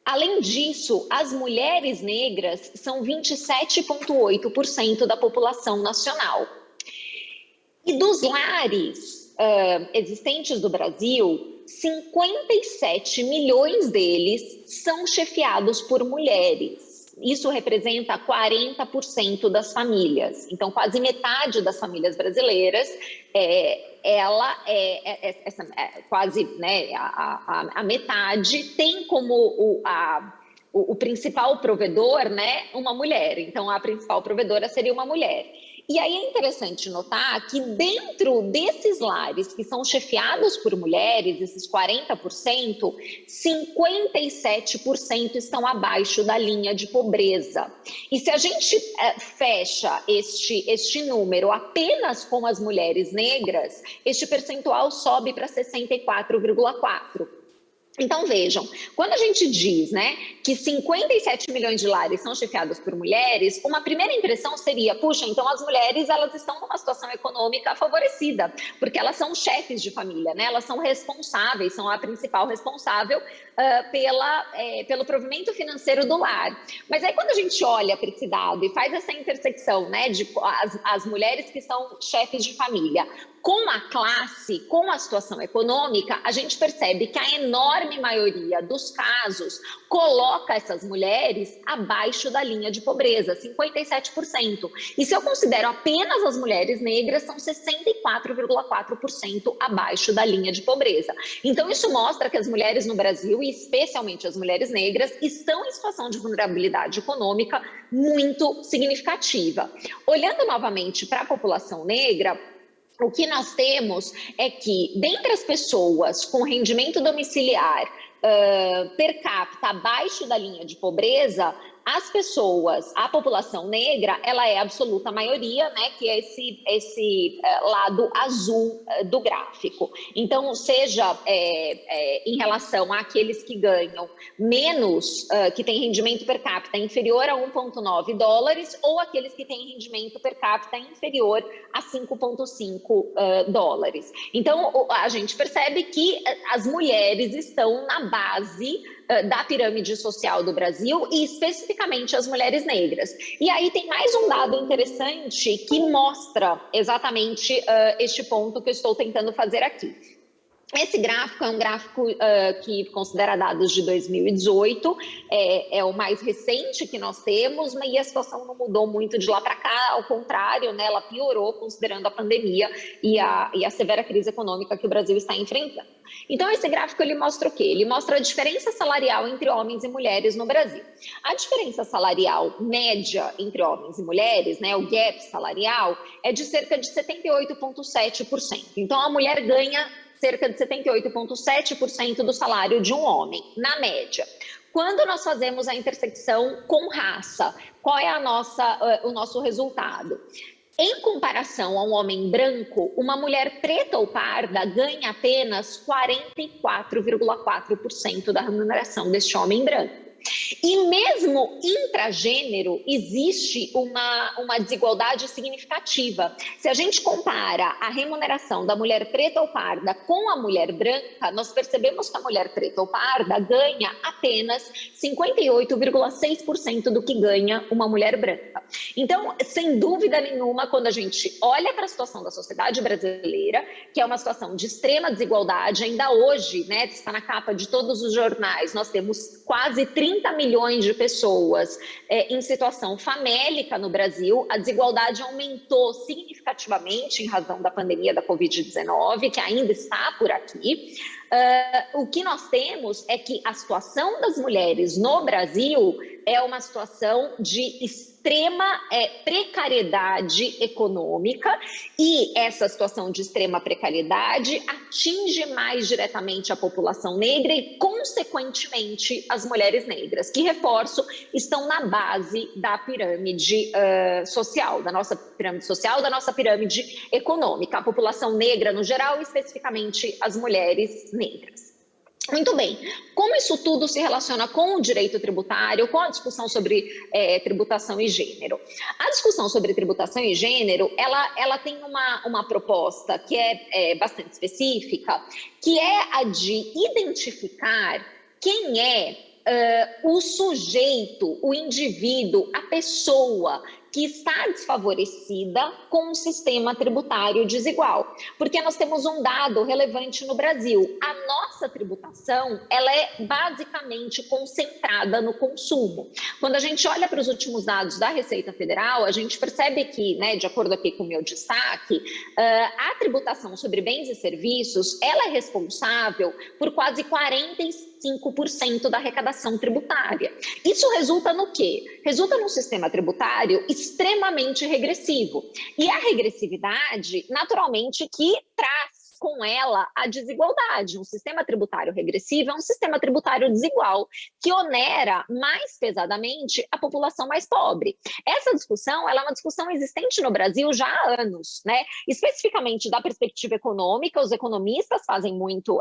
Além disso, as mulheres negras são 27,8% da população nacional. E dos lares existentes do Brasil, 57 milhões deles são chefiados por mulheres. Isso representa 40% das famílias. Então, quase metade das famílias brasileiras, quase, né, a metade tem como o principal provedor, né, uma mulher. Então, a principal provedora seria uma mulher. E aí é interessante notar que dentro desses lares que são chefiados por mulheres, esses 40%, 57% estão abaixo da linha de pobreza. E se a gente fecha este número apenas com as mulheres negras, este percentual sobe para 64,4%. Então, vejam, quando a gente diz, né, que 57 milhões de lares são chefiados por mulheres, uma primeira impressão seria, puxa, então as mulheres elas estão numa situação econômica favorecida, porque elas são chefes de família, né, elas são responsáveis, são a principal responsável pelo provimento financeiro do lar. Mas aí quando a gente olha para esse dado e faz essa intersecção, né, de as mulheres que são chefes de família, com a classe, com a situação econômica, a gente percebe que a enorme maioria dos casos coloca essas mulheres abaixo da linha de pobreza, 57%. E se eu considero apenas as mulheres negras, são 64,4% abaixo da linha de pobreza. Então, isso mostra que as mulheres no Brasil, e especialmente as mulheres negras, estão em situação de vulnerabilidade econômica muito significativa. Olhando novamente para a população negra, o que nós temos é que, dentre as pessoas com rendimento domiciliar per capita abaixo da linha de pobreza, a população negra, ela é a absoluta maioria, né, que é esse lado azul do gráfico. Então, seja em relação àqueles que ganham menos, que têm rendimento per capita inferior a 1,9 dólares, ou aqueles que têm rendimento per capita inferior a 5,5 dólares. Então, a gente percebe que as mulheres estão na base da pirâmide social do Brasil e especificamente as mulheres negras. E aí tem mais um dado interessante que mostra exatamente este ponto que eu estou tentando fazer aqui. Esse gráfico é um gráfico que considera dados de 2018, é o mais recente que nós temos, e a situação não mudou muito de lá para cá, ao contrário, né, ela piorou considerando a pandemia e a severa crise econômica que o Brasil está enfrentando. Então, esse gráfico ele mostra o quê? Ele mostra a diferença salarial entre homens e mulheres no Brasil. A diferença salarial média entre homens e mulheres, né, o gap salarial, é de cerca de 78,7%. Então, a mulher ganha cerca de 78,7% do salário de um homem, na média. Quando nós fazemos a intersecção com raça, qual é o nosso resultado? Em comparação a um homem branco, uma mulher preta ou parda ganha apenas 44,4% da remuneração deste homem branco. E mesmo intragênero, existe uma desigualdade significativa. Se a gente compara a remuneração da mulher preta ou parda com a mulher branca, nós percebemos que a mulher preta ou parda ganha apenas 58,6% do que ganha uma mulher branca. Então, sem dúvida nenhuma, quando a gente olha para a situação da sociedade brasileira, que é uma situação de extrema desigualdade, ainda hoje, né, está na capa de todos os jornais, nós temos quase 30 milhões de pessoas em situação famélica no Brasil. A desigualdade aumentou significativamente em razão da pandemia da Covid-19, que ainda está por aqui. O que nós temos é que a situação das mulheres no Brasil é uma situação de extrema precariedade econômica, e essa situação de extrema precariedade atinge mais diretamente a população negra e, consequentemente, as mulheres negras, que, reforço, estão na base da pirâmide social, da nossa pirâmide econômica, a população negra no geral e especificamente as mulheres negras. Muito bem, como isso tudo se relaciona com o direito tributário, com a discussão sobre tributação e gênero? A discussão sobre tributação e gênero, ela tem uma proposta que é bastante específica, que é a de identificar quem é o sujeito, o indivíduo, a pessoa que está desfavorecida com um sistema tributário desigual. Porque nós temos um dado relevante no Brasil. A nossa tributação, ela é basicamente concentrada no consumo. Quando a gente olha para os últimos dados da Receita Federal, a gente percebe que, né, de acordo aqui com o meu destaque, a tributação sobre bens e serviços, ela é responsável por quase 45% da arrecadação tributária. Isso resulta no quê? Resulta num sistema tributário extremamente regressivo. E a regressividade, naturalmente, que traz com ela a desigualdade. Um sistema tributário regressivo é um sistema tributário desigual, que onera mais pesadamente a população mais pobre. Essa discussão, ela é uma discussão existente no Brasil já há anos, né? Especificamente da perspectiva econômica, os economistas fazem muito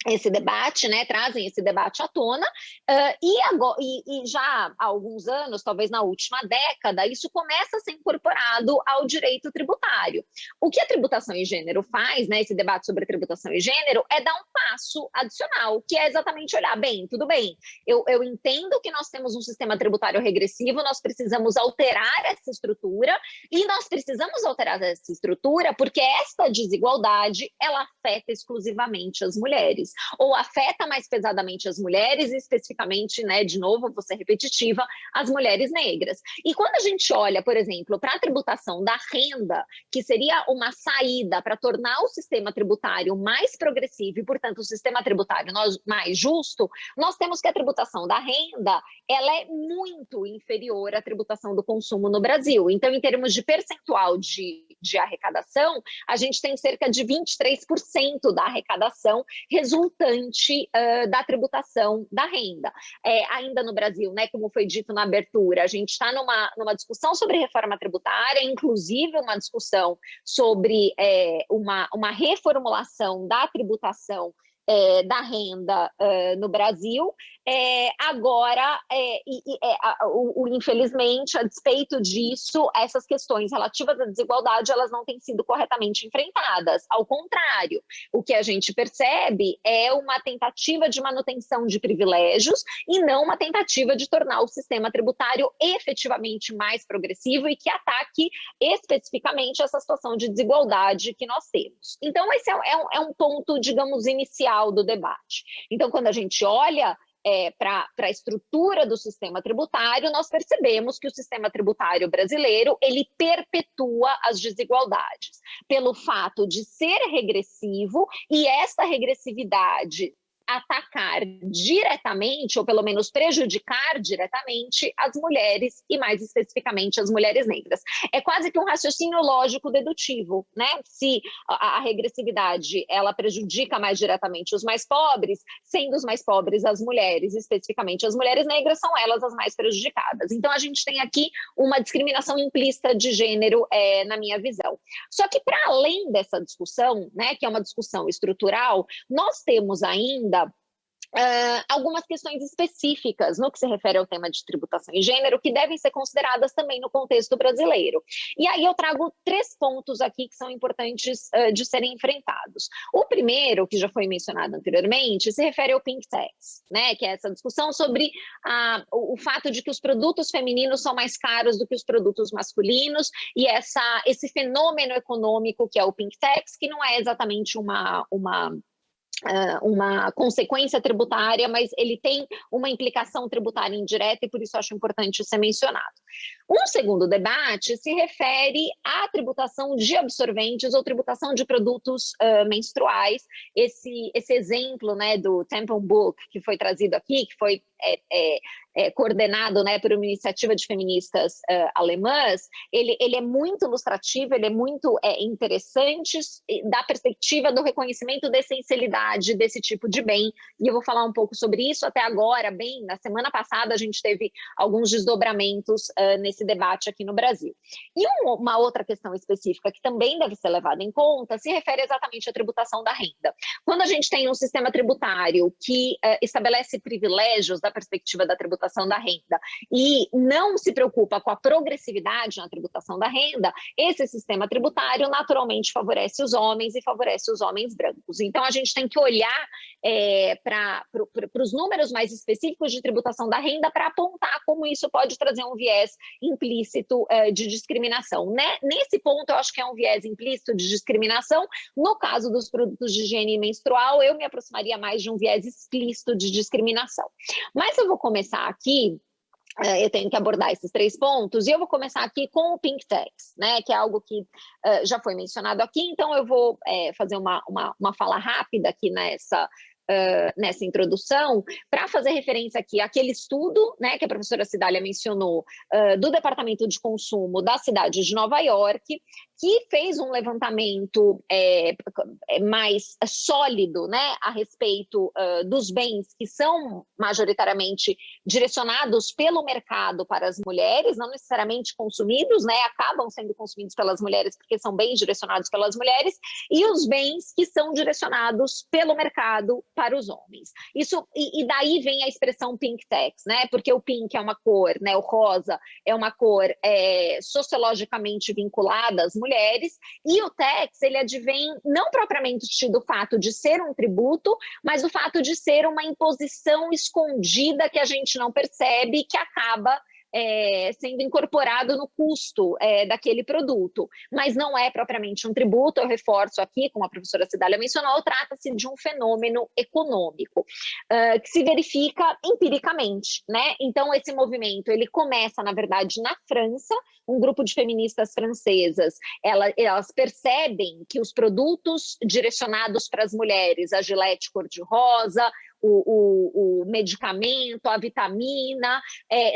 esse debate, né, trazem esse debate à tona, e já há alguns anos, talvez na última década, isso começa a ser incorporado ao direito tributário. O que a tributação em gênero faz, né, esse debate sobre tributação em gênero, é dar um passo adicional, que é exatamente olhar, bem, tudo bem, eu entendo que nós temos um sistema tributário regressivo, nós precisamos alterar essa estrutura, e nós precisamos alterar essa estrutura porque esta desigualdade, ela afeta exclusivamente as mulheres, ou afeta mais pesadamente as mulheres, especificamente, né, de novo, vou ser repetitiva, as mulheres negras. E quando a gente olha, por exemplo, para a tributação da renda, que seria uma saída para tornar o sistema tributário mais progressivo e, portanto, o sistema tributário mais justo, nós temos que a tributação da renda, ela é muito inferior à tributação do consumo no Brasil. Então, em termos de percentual de arrecadação, a gente tem cerca de 23% da arrecadação resultante da tributação da renda. Ainda no Brasil, né, como foi dito na abertura, a gente está numa discussão sobre reforma tributária, inclusive uma discussão sobre uma reformulação da tributação da renda no Brasil. Agora, infelizmente, a despeito disso, essas questões relativas à desigualdade, elas não têm sido corretamente enfrentadas. Ao contrário, o que a gente percebe é uma tentativa de manutenção de privilégios e não uma tentativa de tornar o sistema tributário efetivamente mais progressivo e que ataque especificamente essa situação de desigualdade que nós temos. Então, esse é um ponto, digamos, inicial do debate. Então, quando a gente olha para a estrutura do sistema tributário, nós percebemos que o sistema tributário brasileiro, ele perpetua as desigualdades, pelo fato de ser regressivo, e esta regressividade atacar diretamente, ou pelo menos prejudicar diretamente, as mulheres, e mais especificamente as mulheres negras. É quase que um raciocínio lógico dedutivo, né? Se a regressividade, ela prejudica mais diretamente os mais pobres, sendo os mais pobres as mulheres, especificamente as mulheres negras, são elas as mais prejudicadas. Então, a gente tem aqui uma discriminação implícita de gênero, na minha visão. Só que, para além dessa discussão, né, que é uma discussão estrutural, nós temos ainda algumas questões específicas no que se refere ao tema de tributação em gênero que devem ser consideradas também no contexto brasileiro. E aí eu trago 3 pontos aqui que são importantes de serem enfrentados. O primeiro, que já foi mencionado anteriormente, se refere ao Pink Tax, né, que é essa discussão sobre o fato de que os produtos femininos são mais caros do que os produtos masculinos, e esse fenômeno econômico que é o Pink Tax, que não é exatamente uma consequência tributária, mas ele tem uma implicação tributária indireta e por isso acho importante ser mencionado. Um segundo debate se refere à tributação de absorventes ou tributação de produtos menstruais. Esse exemplo, né, do Tampon Book, que foi trazido aqui, que foi coordenado, né, por uma iniciativa de feministas alemãs, ele é muito ilustrativo, ele é muito interessante da perspectiva do reconhecimento da essencialidade desse tipo de bem, e eu vou falar um pouco sobre isso. Até agora, na semana passada a gente teve alguns desdobramentos nesse debate aqui no Brasil. E uma outra questão específica que também deve ser levada em conta se refere exatamente à tributação da renda. Quando a gente tem um sistema tributário que estabelece privilégios da perspectiva da tributação tributação da renda e não se preocupa com a progressividade na tributação da renda, esse sistema tributário naturalmente favorece os homens e favorece os homens brancos. Então, a gente tem que olhar para os números mais específicos de tributação da renda para apontar como isso pode trazer um viés implícito de discriminação. Né? Nesse ponto, eu acho que é um viés implícito de discriminação. No caso dos produtos de higiene menstrual, eu me aproximaria mais de um viés explícito de discriminação. Mas eu vou começar aqui, eu tenho que abordar esses 3 pontos, e eu vou começar aqui com o Pink Tax, né, que é algo que já foi mencionado aqui, então eu vou fazer uma fala rápida aqui nessa introdução, para fazer referência aqui àquele estudo, né, que a professora Cidália mencionou, do Departamento de Consumo da cidade de Nova York, que fez um levantamento mais sólido, né, a respeito dos bens que são majoritariamente direcionados pelo mercado para as mulheres, não necessariamente consumidos, né, acabam sendo consumidos pelas mulheres porque são bens direcionados pelas mulheres, e os bens que são direcionados pelo mercado para os homens. Isso, e daí vem a expressão Pink Tax, né, porque o pink é uma cor, né, o rosa é uma cor sociologicamente vinculada às mulheres, e o tax, ele advém não propriamente do fato de ser um tributo, mas do fato de ser uma imposição escondida que a gente não percebe, que acaba sendo incorporado no custo daquele produto, mas não é propriamente um tributo. Eu reforço aqui, como a professora Cidália mencionou, trata-se de um fenômeno econômico que se verifica empiricamente, né? Então, esse movimento, ele começa, na verdade, na França. Um grupo de feministas francesas, elas percebem que os produtos direcionados para as mulheres, a Gillette cor-de-rosa, o medicamento, a vitamina,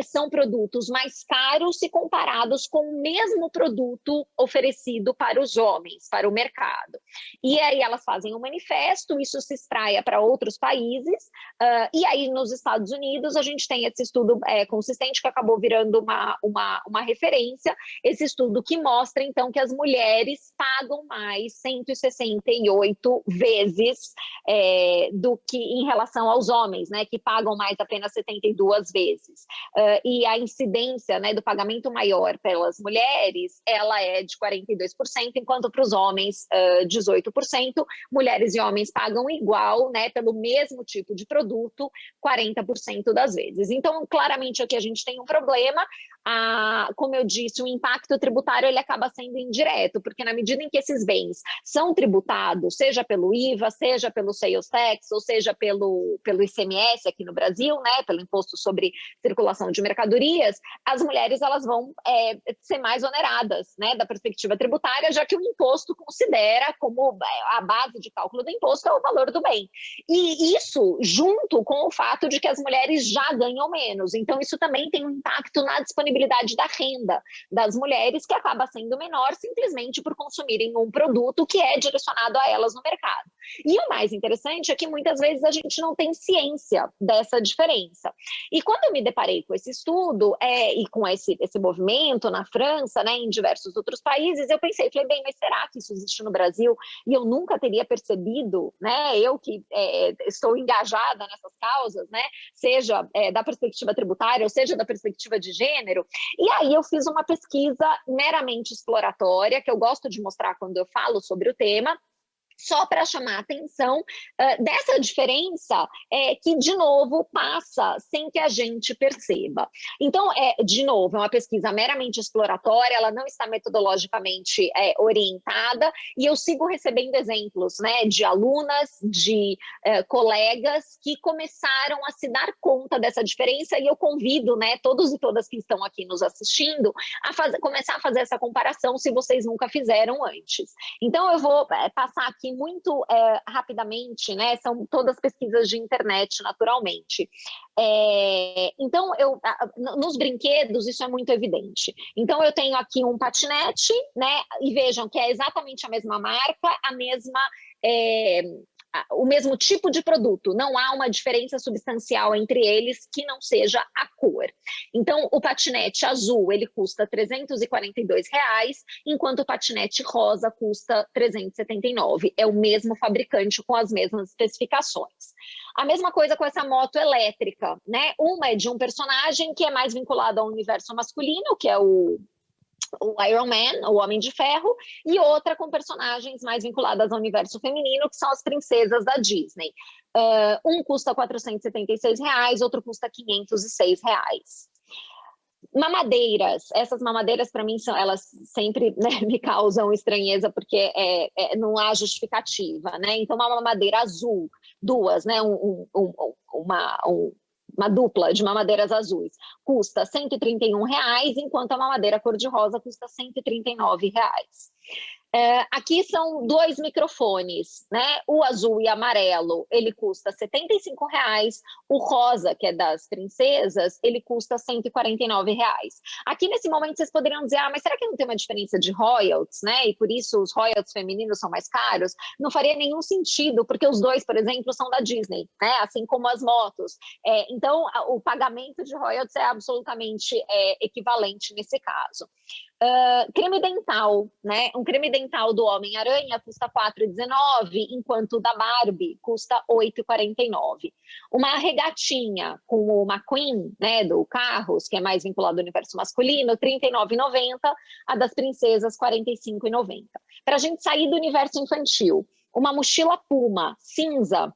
são produtos mais caros se comparados com o mesmo produto oferecido para os homens, para o mercado. E aí elas fazem um manifesto, isso se espraia para outros países, e aí nos Estados Unidos a gente tem esse estudo consistente que acabou virando uma referência, esse estudo que mostra então que as mulheres pagam mais 168 vezes do que em relação aos homens, né, que pagam mais apenas 72 vezes. E a incidência, né, do pagamento maior pelas mulheres, ela é de 42%, enquanto para os homens, 18%. Mulheres e homens pagam igual, né, pelo mesmo tipo de produto, 40% das vezes. Então, claramente aqui a gente tem um problema. Como eu disse, o impacto tributário ele acaba sendo indireto, porque na medida em que esses bens são tributados, seja pelo IVA, seja pelo sales tax, ou seja pelo ICMS aqui no Brasil, né, pelo Imposto sobre Circulação de Mercadorias, as mulheres elas vão ser mais oneradas, né, da perspectiva tributária, já que o imposto considera como a base de cálculo do imposto é o valor do bem. E isso junto com o fato de que as mulheres já ganham menos. Então, isso também tem um impacto na disponibilidade da renda das mulheres, que acaba sendo menor simplesmente por consumirem um produto que é direcionado a elas no mercado. E o mais interessante é que muitas vezes a gente não tem ciência dessa diferença. E quando eu me deparei com esse estudo e com esse movimento na França, né, em diversos outros países, eu pensei, falei, bem, mas será que isso existe no Brasil? E eu nunca teria percebido, né, eu que estou engajada nessas causas, né, seja da perspectiva tributária, ou seja da perspectiva de gênero. E aí eu fiz uma pesquisa meramente exploratória, que eu gosto de mostrar quando eu falo sobre o tema, só para chamar a atenção dessa diferença que, de novo, passa sem que a gente perceba. Então, de novo, é uma pesquisa meramente exploratória, ela não está metodologicamente orientada, e eu sigo recebendo exemplos, né, de alunas, de colegas que começaram a se dar conta dessa diferença, e eu convido, né, todos e todas que estão aqui nos assistindo a começar a fazer essa comparação se vocês nunca fizeram antes. Então, eu vou passar aqui muito rapidamente, né? São todas pesquisas de internet, naturalmente. Então, nos brinquedos, isso é muito evidente. Então, eu tenho aqui um patinete, né? E vejam que é exatamente a mesma marca, o mesmo tipo de produto, não há uma diferença substancial entre eles que não seja a cor. Então, o patinete azul, ele custa R$342, enquanto o patinete rosa custa R$379. É o mesmo fabricante com as mesmas especificações. A mesma coisa com essa moto elétrica, né? Uma é de um personagem que é mais vinculado ao universo masculino, que é o Iron Man, o Homem de Ferro, e outra com personagens mais vinculadas ao universo feminino, que são as princesas da Disney. Um custa R$476, outro custa R$506. Mamadeiras, essas mamadeiras para mim elas sempre, né, me causam estranheza porque não há justificativa, né? Então uma mamadeira azul, duas, né, uma dupla de mamadeiras azuis custa R$131, enquanto a mamadeira cor-de-rosa custa R$139. Aqui são 2 microfones, né? O azul e amarelo, ele custa R$75. O rosa, que é das princesas, ele custa R$149. Aqui, nesse momento, vocês poderiam dizer, mas será que não tem uma diferença de royalties, né? E por isso os royalties femininos são mais caros? Não faria nenhum sentido, porque os dois, por exemplo, são da Disney, né? Assim como as motos. Então, o pagamento de royalties é absolutamente equivalente nesse caso. Creme dental, né? Um creme dental do Homem-Aranha custa R$4,19, enquanto o da Barbie custa R$8,49. Uma regatinha com o McQueen, né, do Carros, que é mais vinculado ao universo masculino, R$39,90, a das princesas R$45,90. Para a gente sair do universo infantil, uma mochila Puma cinza,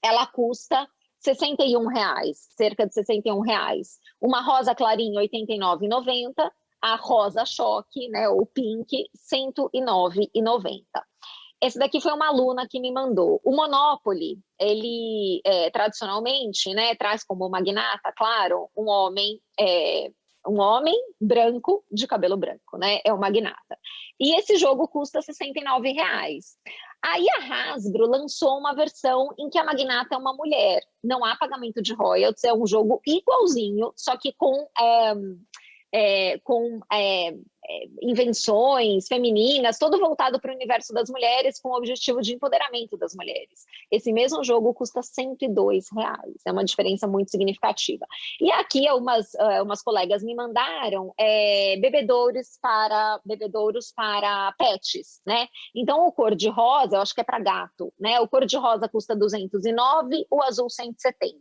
ela custa R$61, cerca de R$61. Uma rosa clarinha, R$89,90. A rosa choque, né, ou pink, R$109,90. Esse daqui foi uma aluna que me mandou. O Monopoly, ele tradicionalmente, né, traz como magnata, claro, um homem branco de cabelo branco, né, é o magnata. E esse jogo custa R$69. Aí a Hasbro lançou uma versão em que a magnata é uma mulher. Não há pagamento de royalties, é um jogo igualzinho, só que com invenções femininas, todo voltado para o universo das mulheres, com o objetivo de empoderamento das mulheres. Esse mesmo jogo custa R$102, é uma diferença muito significativa. E aqui umas colegas me mandaram bebedouros para pets, né? Então o cor-de-rosa, eu acho que é para gato, né? O cor-de-rosa custa R$209, o azul R$170.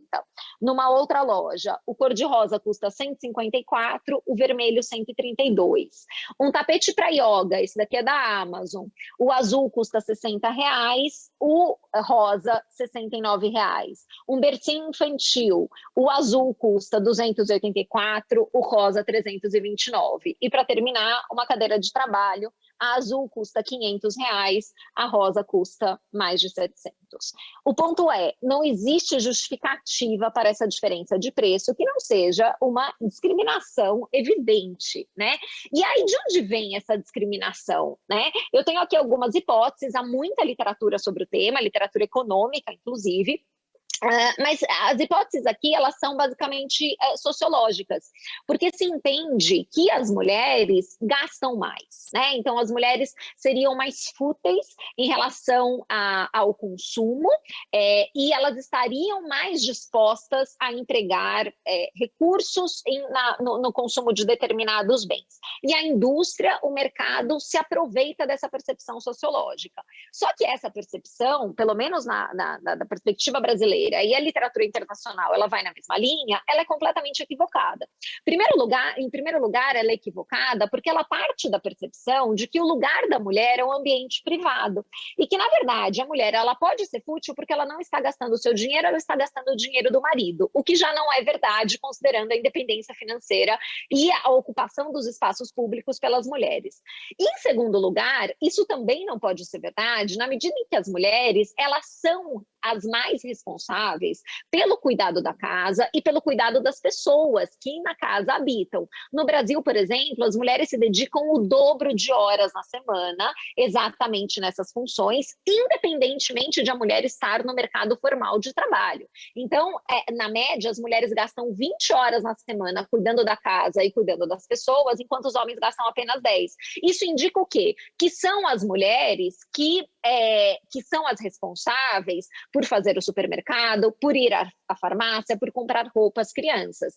Numa outra loja, o cor-de-rosa custa R$154, o vermelho R$132. Um tapete para yoga, esse daqui é da Amazon. O azul custa R$60, o rosa R$69. Um bercinho infantil, o azul custa R$284, o rosa R$329. E para terminar, uma cadeira de trabalho, a azul custa R$500, a rosa custa mais de R$700. O ponto é, não existe justificativa para essa diferença de preço que não seja uma discriminação evidente, né? E aí, de onde vem essa discriminação, né? Eu tenho aqui algumas hipóteses, há muita literatura sobre o tema, literatura econômica, inclusive, mas as hipóteses aqui, elas são basicamente sociológicas, porque se entende que as mulheres gastam mais, né? Então, as mulheres seriam mais fúteis em relação ao consumo e elas estariam mais dispostas a empregar recursos no consumo de determinados bens. E a indústria, o mercado, se aproveita dessa percepção sociológica. Só que essa percepção, pelo menos da perspectiva brasileira, e a literatura internacional, ela vai na mesma linha, ela é completamente equivocada. Em primeiro lugar, ela é equivocada porque ela parte da percepção de que o lugar da mulher é um ambiente privado e que, na verdade, a mulher ela pode ser fútil porque ela não está gastando o seu dinheiro, ela está gastando o dinheiro do marido, o que já não é verdade, considerando a independência financeira e a ocupação dos espaços públicos pelas mulheres. E, em segundo lugar, isso também não pode ser verdade na medida em que as mulheres, elas são as mais responsáveis pelo cuidado da casa e pelo cuidado das pessoas que na casa habitam. No Brasil, por exemplo, as mulheres se dedicam o dobro de horas na semana exatamente nessas funções, independentemente de a mulher estar no mercado formal de trabalho. Então, na média, as mulheres gastam 20 horas na semana cuidando da casa e cuidando das pessoas, enquanto os homens gastam apenas 10. Isso indica o quê? Que são as mulheres que são as responsáveis por fazer o supermercado, por ir à à farmácia por comprar roupas crianças.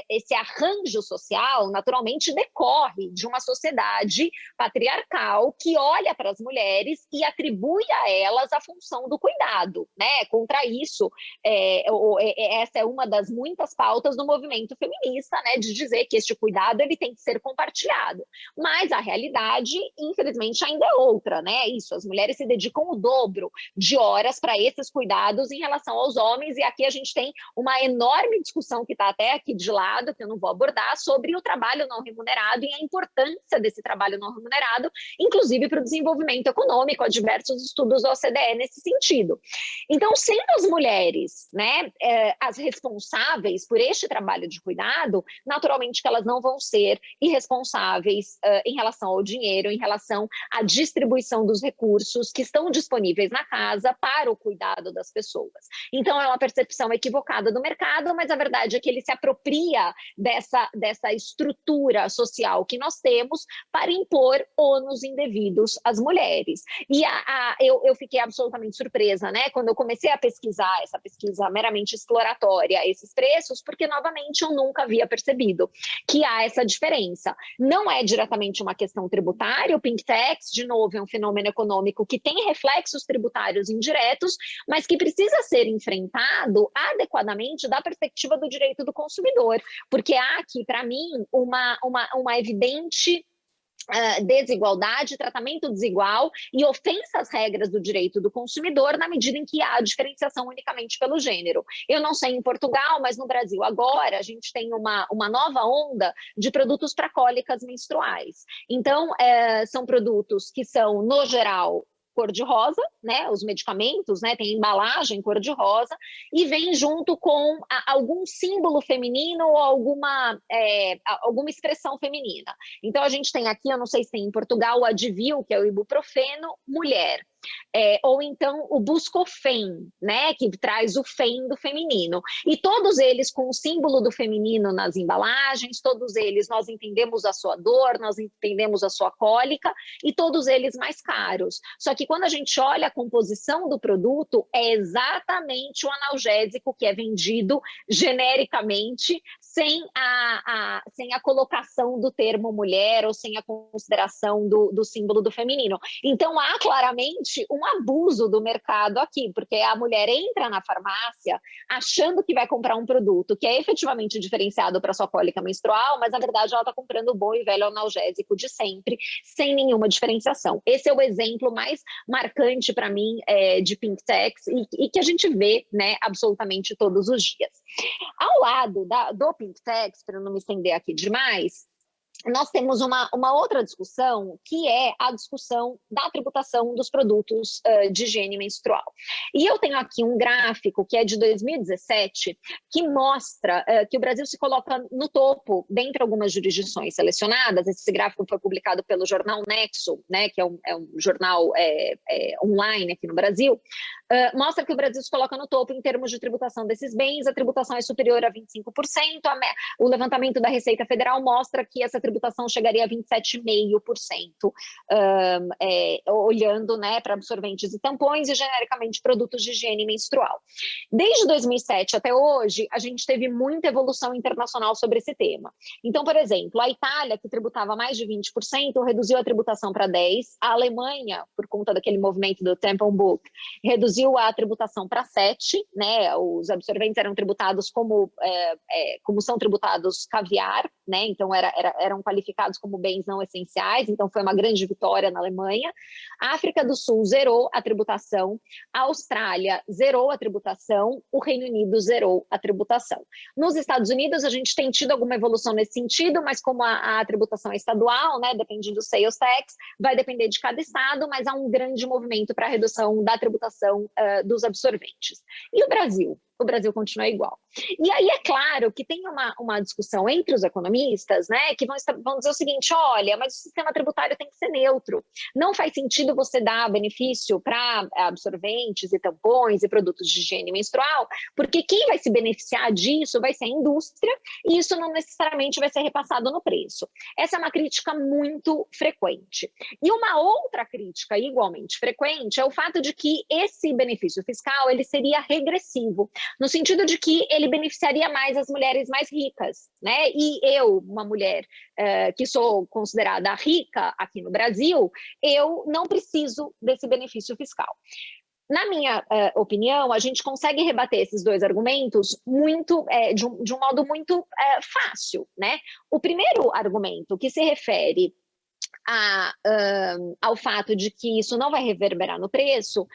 Esse arranjo social, naturalmente, decorre de uma sociedade patriarcal que olha para as mulheres e atribui a elas a função do cuidado, né? Contra isso, essa é uma das muitas pautas do movimento feminista, né? De dizer que este cuidado ele tem que ser compartilhado. Mas a realidade, infelizmente, ainda é outra, né? Isso, as mulheres se dedicam o dobro de horas para esses cuidados em relação aos homens, e aqui a gente tem uma enorme discussão que está até aqui de lado, que eu não vou abordar, sobre o trabalho não remunerado e a importância desse trabalho não remunerado, inclusive para o desenvolvimento econômico. Há diversos estudos da OCDE nesse sentido. Então, sendo as mulheres, né, as responsáveis por este trabalho de cuidado, naturalmente que elas não vão ser irresponsáveis em relação ao dinheiro, em relação à distribuição dos recursos que estão disponíveis na casa para o cuidado das pessoas. Então, é uma percepção equivocada do mercado, mas a verdade é que ele se apropria dessa estrutura social que nós temos para impor ônus indevidos às mulheres. E eu fiquei absolutamente surpresa, né, quando eu comecei a pesquisar, essa pesquisa meramente exploratória, esses preços, porque, novamente, eu nunca havia percebido que há essa diferença. Não é diretamente uma questão tributária, o Pink Tax, de novo, é um fenômeno econômico que tem reflexos tributários indiretos, mas que precisa ser enfrentado adequadamente da perspectiva do direito do consumidor, porque há aqui, para mim, uma evidente desigualdade, tratamento desigual e ofensa às regras do direito do consumidor na medida em que há diferenciação unicamente pelo gênero. Eu não sei em Portugal, mas no Brasil agora a gente tem uma nova onda de produtos para cólicas menstruais. Então, são produtos que são, no geral, cor-de-rosa, né? Os medicamentos, né? Tem embalagem cor-de-rosa e vem junto com algum símbolo feminino ou alguma expressão feminina. Então, a gente tem aqui, eu não sei se tem em Portugal, o Advil, que é o ibuprofeno, mulher. Ou então o Buscofen, né, que traz o fen do feminino. E todos eles com o símbolo do feminino nas embalagens, todos eles nós entendemos a sua dor, nós entendemos a sua cólica, e todos eles mais caros. Só que quando a gente olha a composição do produto, é exatamente o analgésico que é vendido genericamente, sem a colocação do termo mulher ou sem a consideração do símbolo do feminino. Então, há claramente um abuso do mercado aqui, porque a mulher entra na farmácia achando que vai comprar um produto que é efetivamente diferenciado para sua cólica menstrual, mas na verdade ela está comprando o bom e velho analgésico de sempre, sem nenhuma diferenciação. Esse é o exemplo mais marcante para mim de Pink Tax e que a gente vê, né, absolutamente todos os dias. Ao lado do Pink Tax, para não me estender aqui demais, nós temos uma outra discussão, que é a discussão da tributação dos produtos de higiene menstrual. E eu tenho aqui um gráfico que é de 2017, que mostra que o Brasil se coloca no topo, dentre algumas jurisdições selecionadas. Esse gráfico foi publicado pelo jornal Nexo, né, que é um jornal online aqui no Brasil. Mostra que o Brasil se coloca no topo em termos de tributação desses bens, a tributação é superior a 25%, o levantamento da Receita Federal mostra que essa tributação chegaria a 27,5%, olhando, né, para absorventes e tampões e genericamente produtos de higiene menstrual. Desde 2007 até hoje, a gente teve muita evolução internacional sobre esse tema. Então, por exemplo, a Itália, que tributava mais de 20%, reduziu a tributação para 10%, a Alemanha, por conta daquele movimento do Tampon Book, reduziu a tributação para 7%, né? Os absorventes eram tributados como são tributados caviar, né? Então eram qualificados como bens não essenciais, então foi uma grande vitória na Alemanha. A África do Sul zerou a tributação, a Austrália zerou a tributação, o Reino Unido zerou a tributação. Nos Estados Unidos a gente tem tido alguma evolução nesse sentido, mas como a tributação é estadual, né? Depende do sales tax, vai depender de cada estado, mas há um grande movimento para a redução da tributação dos absorventes. E o Brasil? o Brasil continua igual. E aí é claro que tem uma discussão entre os economistas, né, que vão dizer o seguinte: olha, mas o sistema tributário tem que ser neutro. Não faz sentido você dar benefício para absorventes e tampões e produtos de higiene menstrual, porque quem vai se beneficiar disso vai ser a indústria e isso não necessariamente vai ser repassado no preço. Essa é uma crítica muito frequente. E uma outra crítica igualmente frequente é o fato de que esse benefício fiscal ele seria regressivo, no sentido de que ele beneficiaria mais as mulheres mais ricas, né? E eu, uma mulher que sou considerada rica aqui no Brasil, eu não preciso desse benefício fiscal. Na minha opinião, a gente consegue rebater esses dois argumentos de um modo muito fácil, né? O primeiro argumento, que se refere ao fato de que isso não vai reverberar no preço,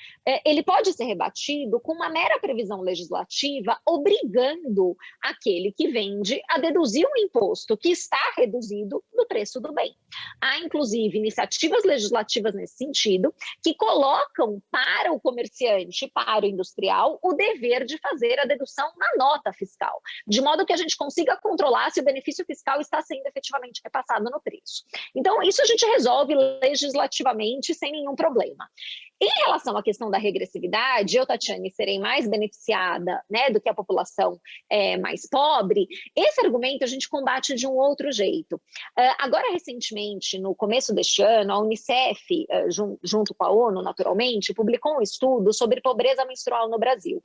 ele pode ser rebatido com uma mera previsão legislativa obrigando aquele que vende a deduzir um imposto que está reduzido do preço do bem. Há, inclusive, iniciativas legislativas nesse sentido que colocam para o comerciante, para o industrial, o dever de fazer a dedução na nota fiscal, de modo que a gente consiga controlar se o benefício fiscal está sendo efetivamente repassado no preço. Então, isso a gente resolve legislativamente sem nenhum problema. Em relação à questão da regressividade, eu, Tatiane, serei mais beneficiada, né, do que a população mais pobre. Esse argumento a gente combate de um outro jeito. Agora, recentemente, no começo deste ano, a Unicef, junto com a ONU, naturalmente, publicou um estudo sobre pobreza menstrual no Brasil.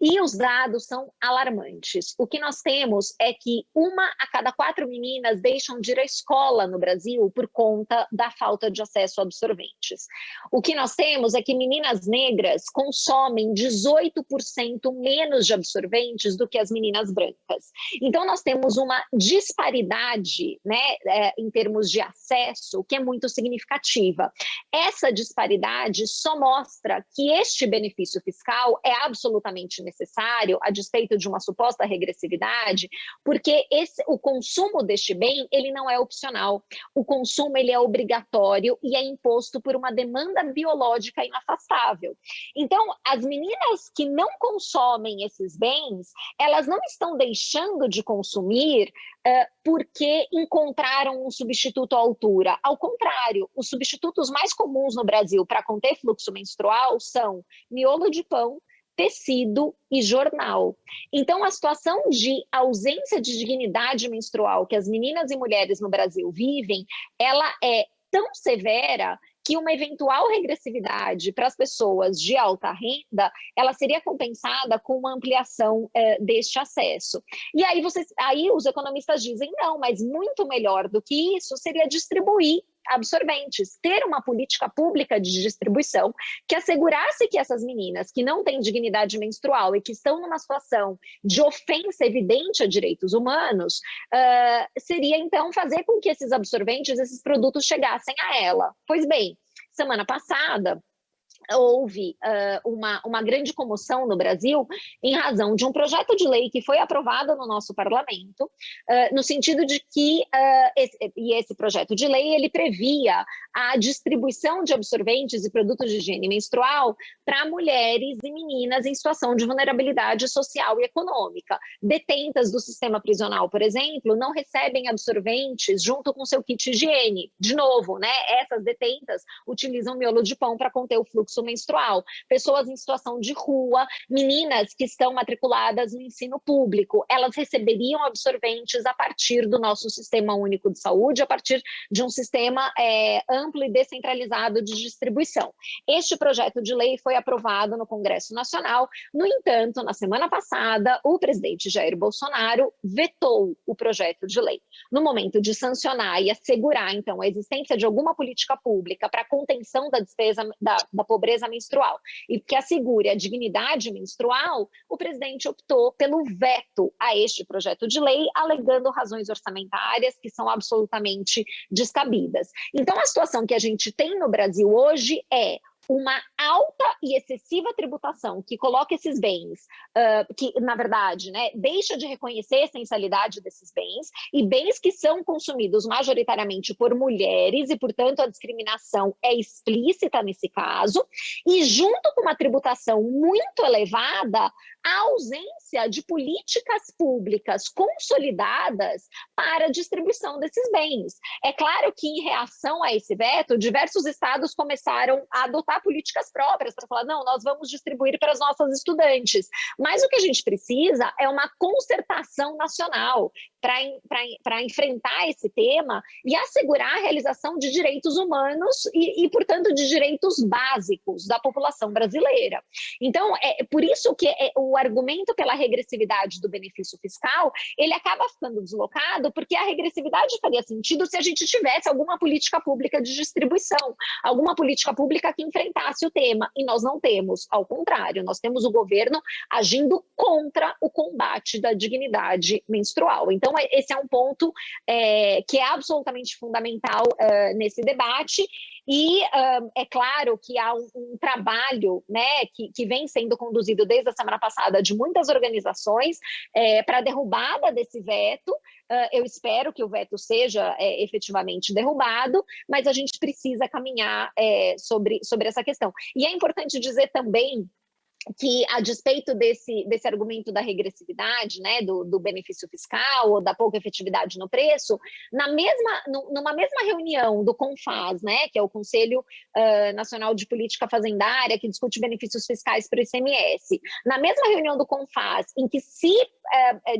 E os dados são alarmantes. O que nós temos é que 1 a cada 4 meninas deixam de ir à escola no Brasil por conta da falta de acesso a absorventes. O que nós temos é que meninas negras consomem 18% menos de absorventes do que as meninas brancas. Então, nós temos uma disparidade, né, em termos de acesso, que é muito significativa. Essa disparidade só mostra que este benefício fiscal é absolutamente necessário, a despeito de uma suposta regressividade, porque o consumo deste bem, ele não é opcional. O consumo, ele é obrigatório e é imposto por uma demanda biológica inafastável. Então, as meninas que não consomem esses bens, elas não estão deixando de consumir porque encontraram um substituto à altura. Ao contrário, os substitutos mais comuns no Brasil para conter fluxo menstrual são miolo de pão, tecido e jornal. Então, a situação de ausência de dignidade menstrual que as meninas e mulheres no Brasil vivem, ela é tão severa que uma eventual regressividade para as pessoas de alta renda, ela seria compensada com uma ampliação deste acesso. E aí os economistas dizem, não, mas muito melhor do que isso seria distribuir absorventes, ter uma política pública de distribuição que assegurasse que essas meninas que não têm dignidade menstrual e que estão numa situação de ofensa evidente a direitos humanos, seria então fazer com que esses absorventes, esses produtos chegassem a ela. Pois bem, semana passada, houve uma grande comoção no Brasil em razão de um projeto de lei que foi aprovado no nosso parlamento, no sentido de que esse projeto de lei ele previa a distribuição de absorventes e produtos de higiene menstrual para mulheres e meninas em situação de vulnerabilidade social e econômica. Detentas do sistema prisional, por exemplo, não recebem absorventes junto com seu kit higiene. De novo, né, essas detentas utilizam miolo de pão para conter o fluxo menstrual. Pessoas em situação de rua, meninas que estão matriculadas no ensino público, elas receberiam absorventes a partir do nosso Sistema Único de Saúde, a partir de um sistema amplo e descentralizado de distribuição. Este projeto de lei foi aprovado no Congresso Nacional. No entanto, na semana passada, o presidente Jair Bolsonaro vetou o projeto de lei. No momento de sancionar e assegurar, então, a existência de alguma política pública para a contenção da despesa da pobreza menstrual e que assegure a dignidade menstrual, o presidente optou pelo veto a este projeto de lei, alegando razões orçamentárias que são absolutamente descabidas. Então, a situação que a gente tem no Brasil hoje é uma alta e excessiva tributação que coloca esses bens, que, na verdade, né, deixa de reconhecer a essencialidade desses bens, e bens que são consumidos majoritariamente por mulheres, e, portanto, a discriminação é explícita nesse caso, e junto com uma tributação muito elevada, a ausência de políticas públicas consolidadas para a distribuição desses bens. É claro que, em reação a esse veto, diversos estados começaram a adotar políticas próprias para falar, não, nós vamos distribuir para as nossas estudantes. Mas o que a gente precisa é uma concertação nacional para enfrentar esse tema e assegurar a realização de direitos humanos e, portanto, de direitos básicos da população brasileira. Então, é por isso que o argumento pela regressividade do benefício fiscal, ele acaba ficando deslocado, porque a regressividade faria sentido se a gente tivesse alguma política pública de distribuição, alguma política pública que enfrentasse o tema, e nós não temos, ao contrário, nós temos o governo agindo contra o combate da dignidade menstrual. Então, esse é um ponto que é absolutamente fundamental nesse debate, e é claro que há um trabalho, né, que vem sendo conduzido desde a semana passada de muitas organizações para a derrubada desse veto. Eu espero que o veto seja efetivamente derrubado, mas a gente precisa caminhar sobre essa questão. E é importante dizer também que, a despeito desse argumento da regressividade, né, do benefício fiscal ou da pouca efetividade no preço, numa mesma reunião do CONFAS, né, que é o Conselho Nacional de Política Fazendária, que discute benefícios fiscais para o ICMS, na mesma reunião do CONFAS, em que se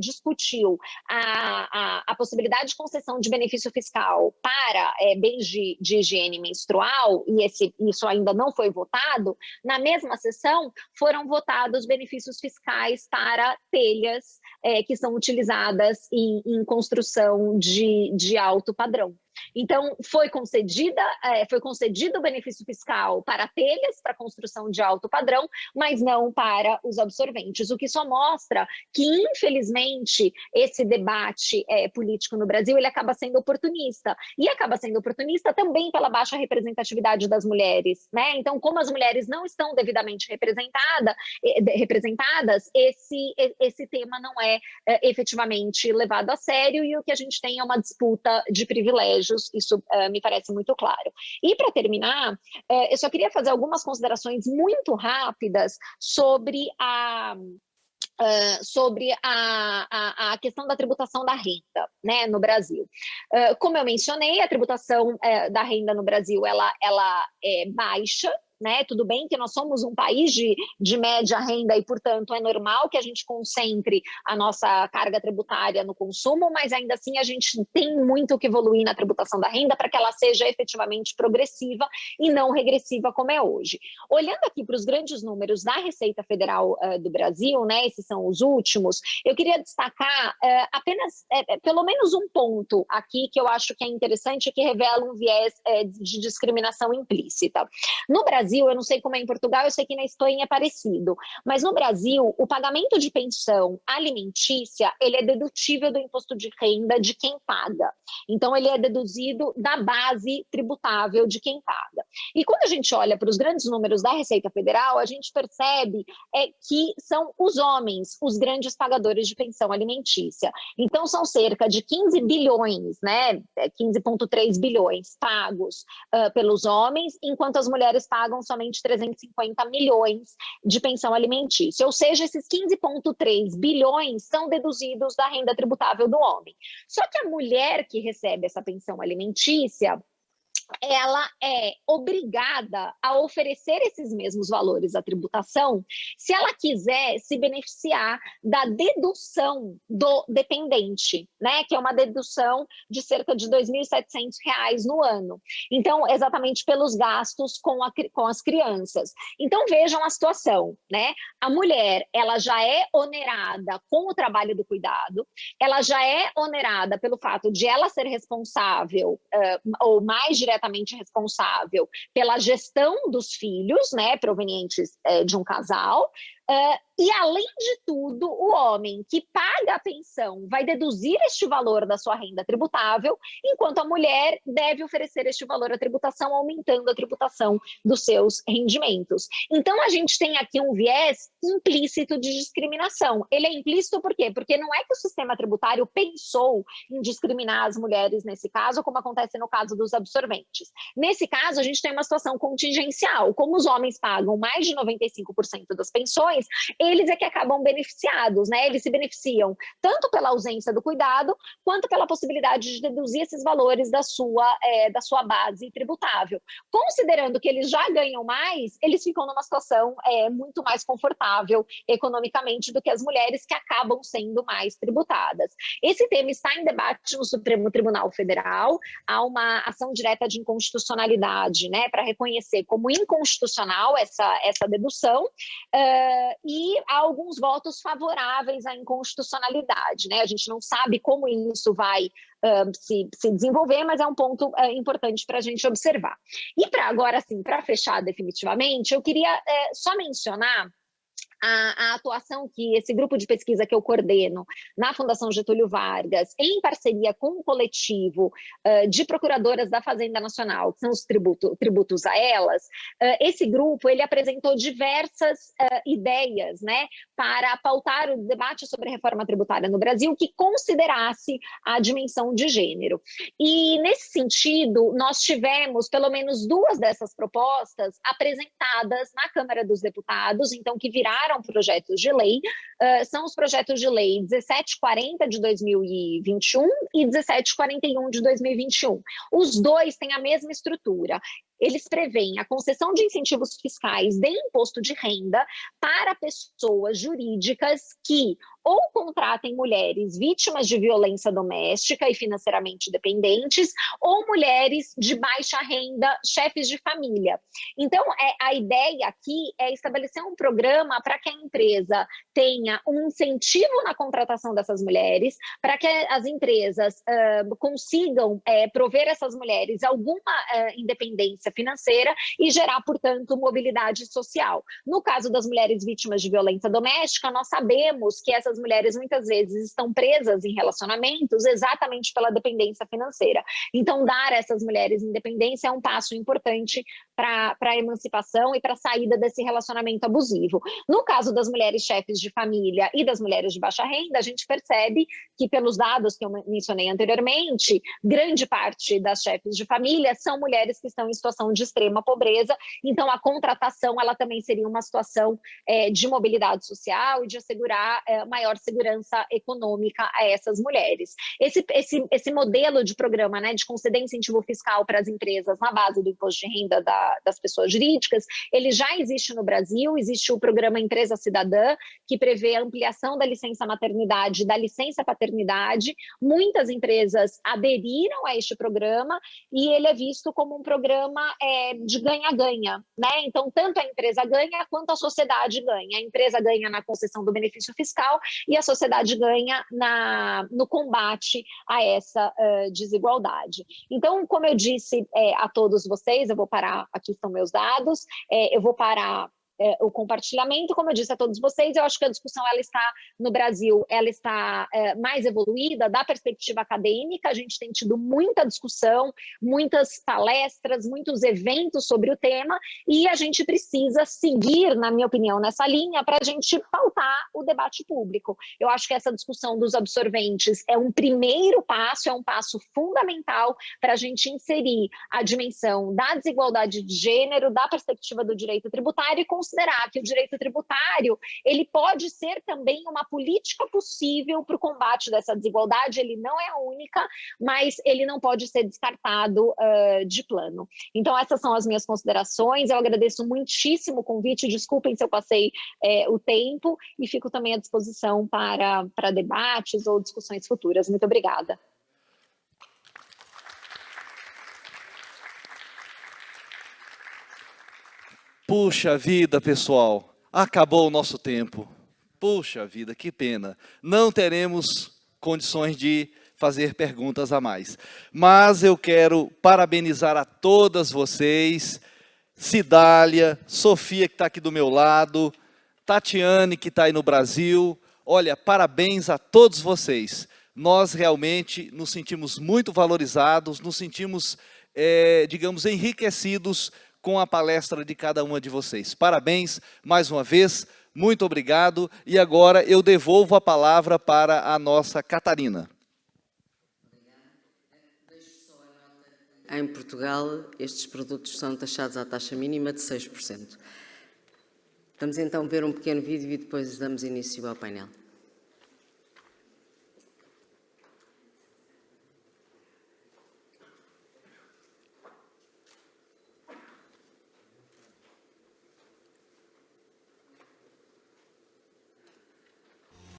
discutiu a possibilidade de concessão de benefício fiscal para bens de higiene menstrual, e isso ainda não foi votado, na mesma sessão foram votados benefícios fiscais para telhas que são utilizadas em construção de alto padrão. Então, foi concedido o benefício fiscal para telhas, para construção de alto padrão, mas não para os absorventes, o que só mostra que, infelizmente, esse debate político no Brasil, ele acaba sendo oportunista, e acaba sendo oportunista também pela baixa representatividade das mulheres, né? Então, como as mulheres não estão devidamente representadas, esse tema não é efetivamente levado a sério, e o que a gente tem é uma disputa de privilégios. Isso me parece muito claro. E, para terminar, eu só queria fazer algumas considerações muito rápidas sobre a questão da tributação da renda, né, no Brasil. Como eu mencionei, a tributação da renda no Brasil ela é baixa, né? Tudo bem que nós somos um país de média renda e, portanto, é normal que a gente concentre a nossa carga tributária no consumo, mas ainda assim a gente tem muito que evoluir na tributação da renda para que ela seja efetivamente progressiva e não regressiva como é hoje. Olhando aqui para os grandes números da Receita Federal do Brasil, né, esses são os últimos, eu queria destacar apenas, pelo menos um ponto aqui que eu acho que é interessante e que revela um viés de discriminação implícita. No Brasil, eu não sei como é em Portugal, eu sei que na Espanha é parecido, mas no Brasil, o pagamento de pensão alimentícia, ele é dedutível do imposto de renda de quem paga. Então, ele é deduzido da base tributável de quem paga. E quando a gente olha para os grandes números da Receita Federal, a gente percebe que são os homens os grandes pagadores de pensão alimentícia. Então, são cerca de 15 bilhões, né, 15,3 bilhões pagos pelos homens, enquanto as mulheres pagam somente 350 milhões de pensão alimentícia. Ou seja, esses 15,3 bilhões são deduzidos da renda tributável do homem. Só que a mulher que recebe essa pensão alimentícia, ela é obrigada a oferecer esses mesmos valores à tributação se ela quiser se beneficiar da dedução do dependente, né, que é uma dedução de cerca de R$ 2.700 no ano. Então, exatamente pelos gastos com as crianças. Então, vejam a situação, né? A mulher, ela já é onerada com o trabalho do cuidado, ela já é onerada pelo fato de ela ser responsável, ou mais diretamente responsável pela gestão dos filhos, né, provenientes de um casal, e, além de tudo, o homem que paga a pensão vai deduzir este valor da sua renda tributável, enquanto a mulher deve oferecer este valor à tributação, aumentando a tributação dos seus rendimentos. Então, a gente tem aqui um viés implícito de discriminação. Ele é implícito por quê? Porque não é que o sistema tributário pensou em discriminar as mulheres nesse caso, como acontece no caso dos absorventes. Nesse caso, a gente tem uma situação contingencial. Como os homens pagam mais de 95% das pensões, fiscais, eles é que acabam beneficiados, né? Eles se beneficiam tanto pela ausência do cuidado, quanto pela possibilidade de deduzir esses valores da sua base tributável. Considerando que eles já ganham mais, eles ficam numa situação muito mais confortável economicamente do que as mulheres, que acabam sendo mais tributadas. Esse tema está em debate no Supremo Tribunal Federal. Há uma ação direta de inconstitucionalidade, né, para reconhecer como inconstitucional essa dedução, e há alguns votos favoráveis à inconstitucionalidade, né? A gente não sabe como isso vai se desenvolver, mas é um ponto importante para a gente observar. E para agora, assim, para fechar definitivamente, eu queria só mencionar a atuação que esse grupo de pesquisa que eu coordeno na Fundação Getúlio Vargas, em parceria com o coletivo de procuradoras da Fazenda Nacional, que são os tributos a elas, esse grupo ele apresentou diversas ideias, né, para pautar o debate sobre a reforma tributária no Brasil que considerasse a dimensão de gênero. E, nesse sentido, nós tivemos pelo menos 2 dessas propostas apresentadas na Câmara dos Deputados, então, que viraram projetos de lei, são os projetos de lei 1740 de 2021 e 1741 de 2021. Os dois têm a mesma estrutura. Eles prevêem a concessão de incentivos fiscais de imposto de renda para pessoas jurídicas que ou contratem mulheres vítimas de violência doméstica e financeiramente dependentes, ou mulheres de baixa renda, chefes de família. Então, a ideia aqui é estabelecer um programa para que a empresa tenha um incentivo na contratação dessas mulheres, para que as empresas consigam prover essas mulheres alguma independência financeira e gerar, portanto, mobilidade social. No caso das mulheres vítimas de violência doméstica, nós sabemos que essas mulheres muitas vezes estão presas em relacionamentos exatamente pela dependência financeira. Então, dar a essas mulheres independência é um passo importante para a emancipação e para a saída desse relacionamento abusivo. No caso das mulheres chefes de família e das mulheres de baixa renda, a gente percebe que, pelos dados que eu mencionei anteriormente, grande parte das chefes de família são mulheres que estão em situação de extrema pobreza, então a contratação ela também seria uma situação de mobilidade social e de assegurar maior segurança econômica a essas mulheres. Esse modelo de programa, né, de conceder incentivo fiscal para as empresas na base do imposto de renda das pessoas jurídicas, ele já existe no Brasil. Existe o programa Empresa Cidadã, que prevê a ampliação da licença maternidade e da licença paternidade. Muitas empresas aderiram a este programa e ele é visto como um programa de ganha-ganha, né? Então, tanto a empresa ganha quanto a sociedade ganha. A empresa ganha na concessão do benefício fiscal e a sociedade ganha no combate a essa desigualdade. Então, como eu disse a todos vocês, eu vou parar, aqui estão meus dados, eu vou parar o compartilhamento. Como eu disse a todos vocês, eu acho que a discussão ela está no Brasil, ela está mais evoluída da perspectiva acadêmica. A gente tem tido muita discussão, muitas palestras, muitos eventos sobre o tema, e a gente precisa seguir, na minha opinião, nessa linha para a gente pautar o debate público. Eu acho que essa discussão dos absorventes é um primeiro passo, é um passo fundamental para a gente inserir a dimensão da desigualdade de gênero, da perspectiva do direito tributário, e considerar que o direito tributário ele pode ser também uma política possível para o combate dessa desigualdade. Ele não é a única, mas ele não pode ser descartado de plano. Então, essas são as minhas considerações. Eu agradeço muitíssimo o convite, desculpem se eu passei o tempo, e fico também à disposição para debates ou discussões futuras. Muito obrigada. Puxa vida, pessoal, acabou o nosso tempo. Puxa vida, que pena. Não teremos condições de fazer perguntas a mais. Mas eu quero parabenizar a todas vocês, Cidália, Sofia, que está aqui do meu lado, Tatiane, que está aí no Brasil. Olha, parabéns a todos vocês. Nós realmente nos sentimos muito valorizados, nos sentimos, digamos, enriquecidos com a palestra de cada uma de vocês. Parabéns mais uma vez, muito obrigado. E agora eu devolvo a palavra para a nossa Catarina. Em Portugal, estes produtos são taxados à taxa mínima de 6%. Vamos então ver um pequeno vídeo e depois damos início ao painel.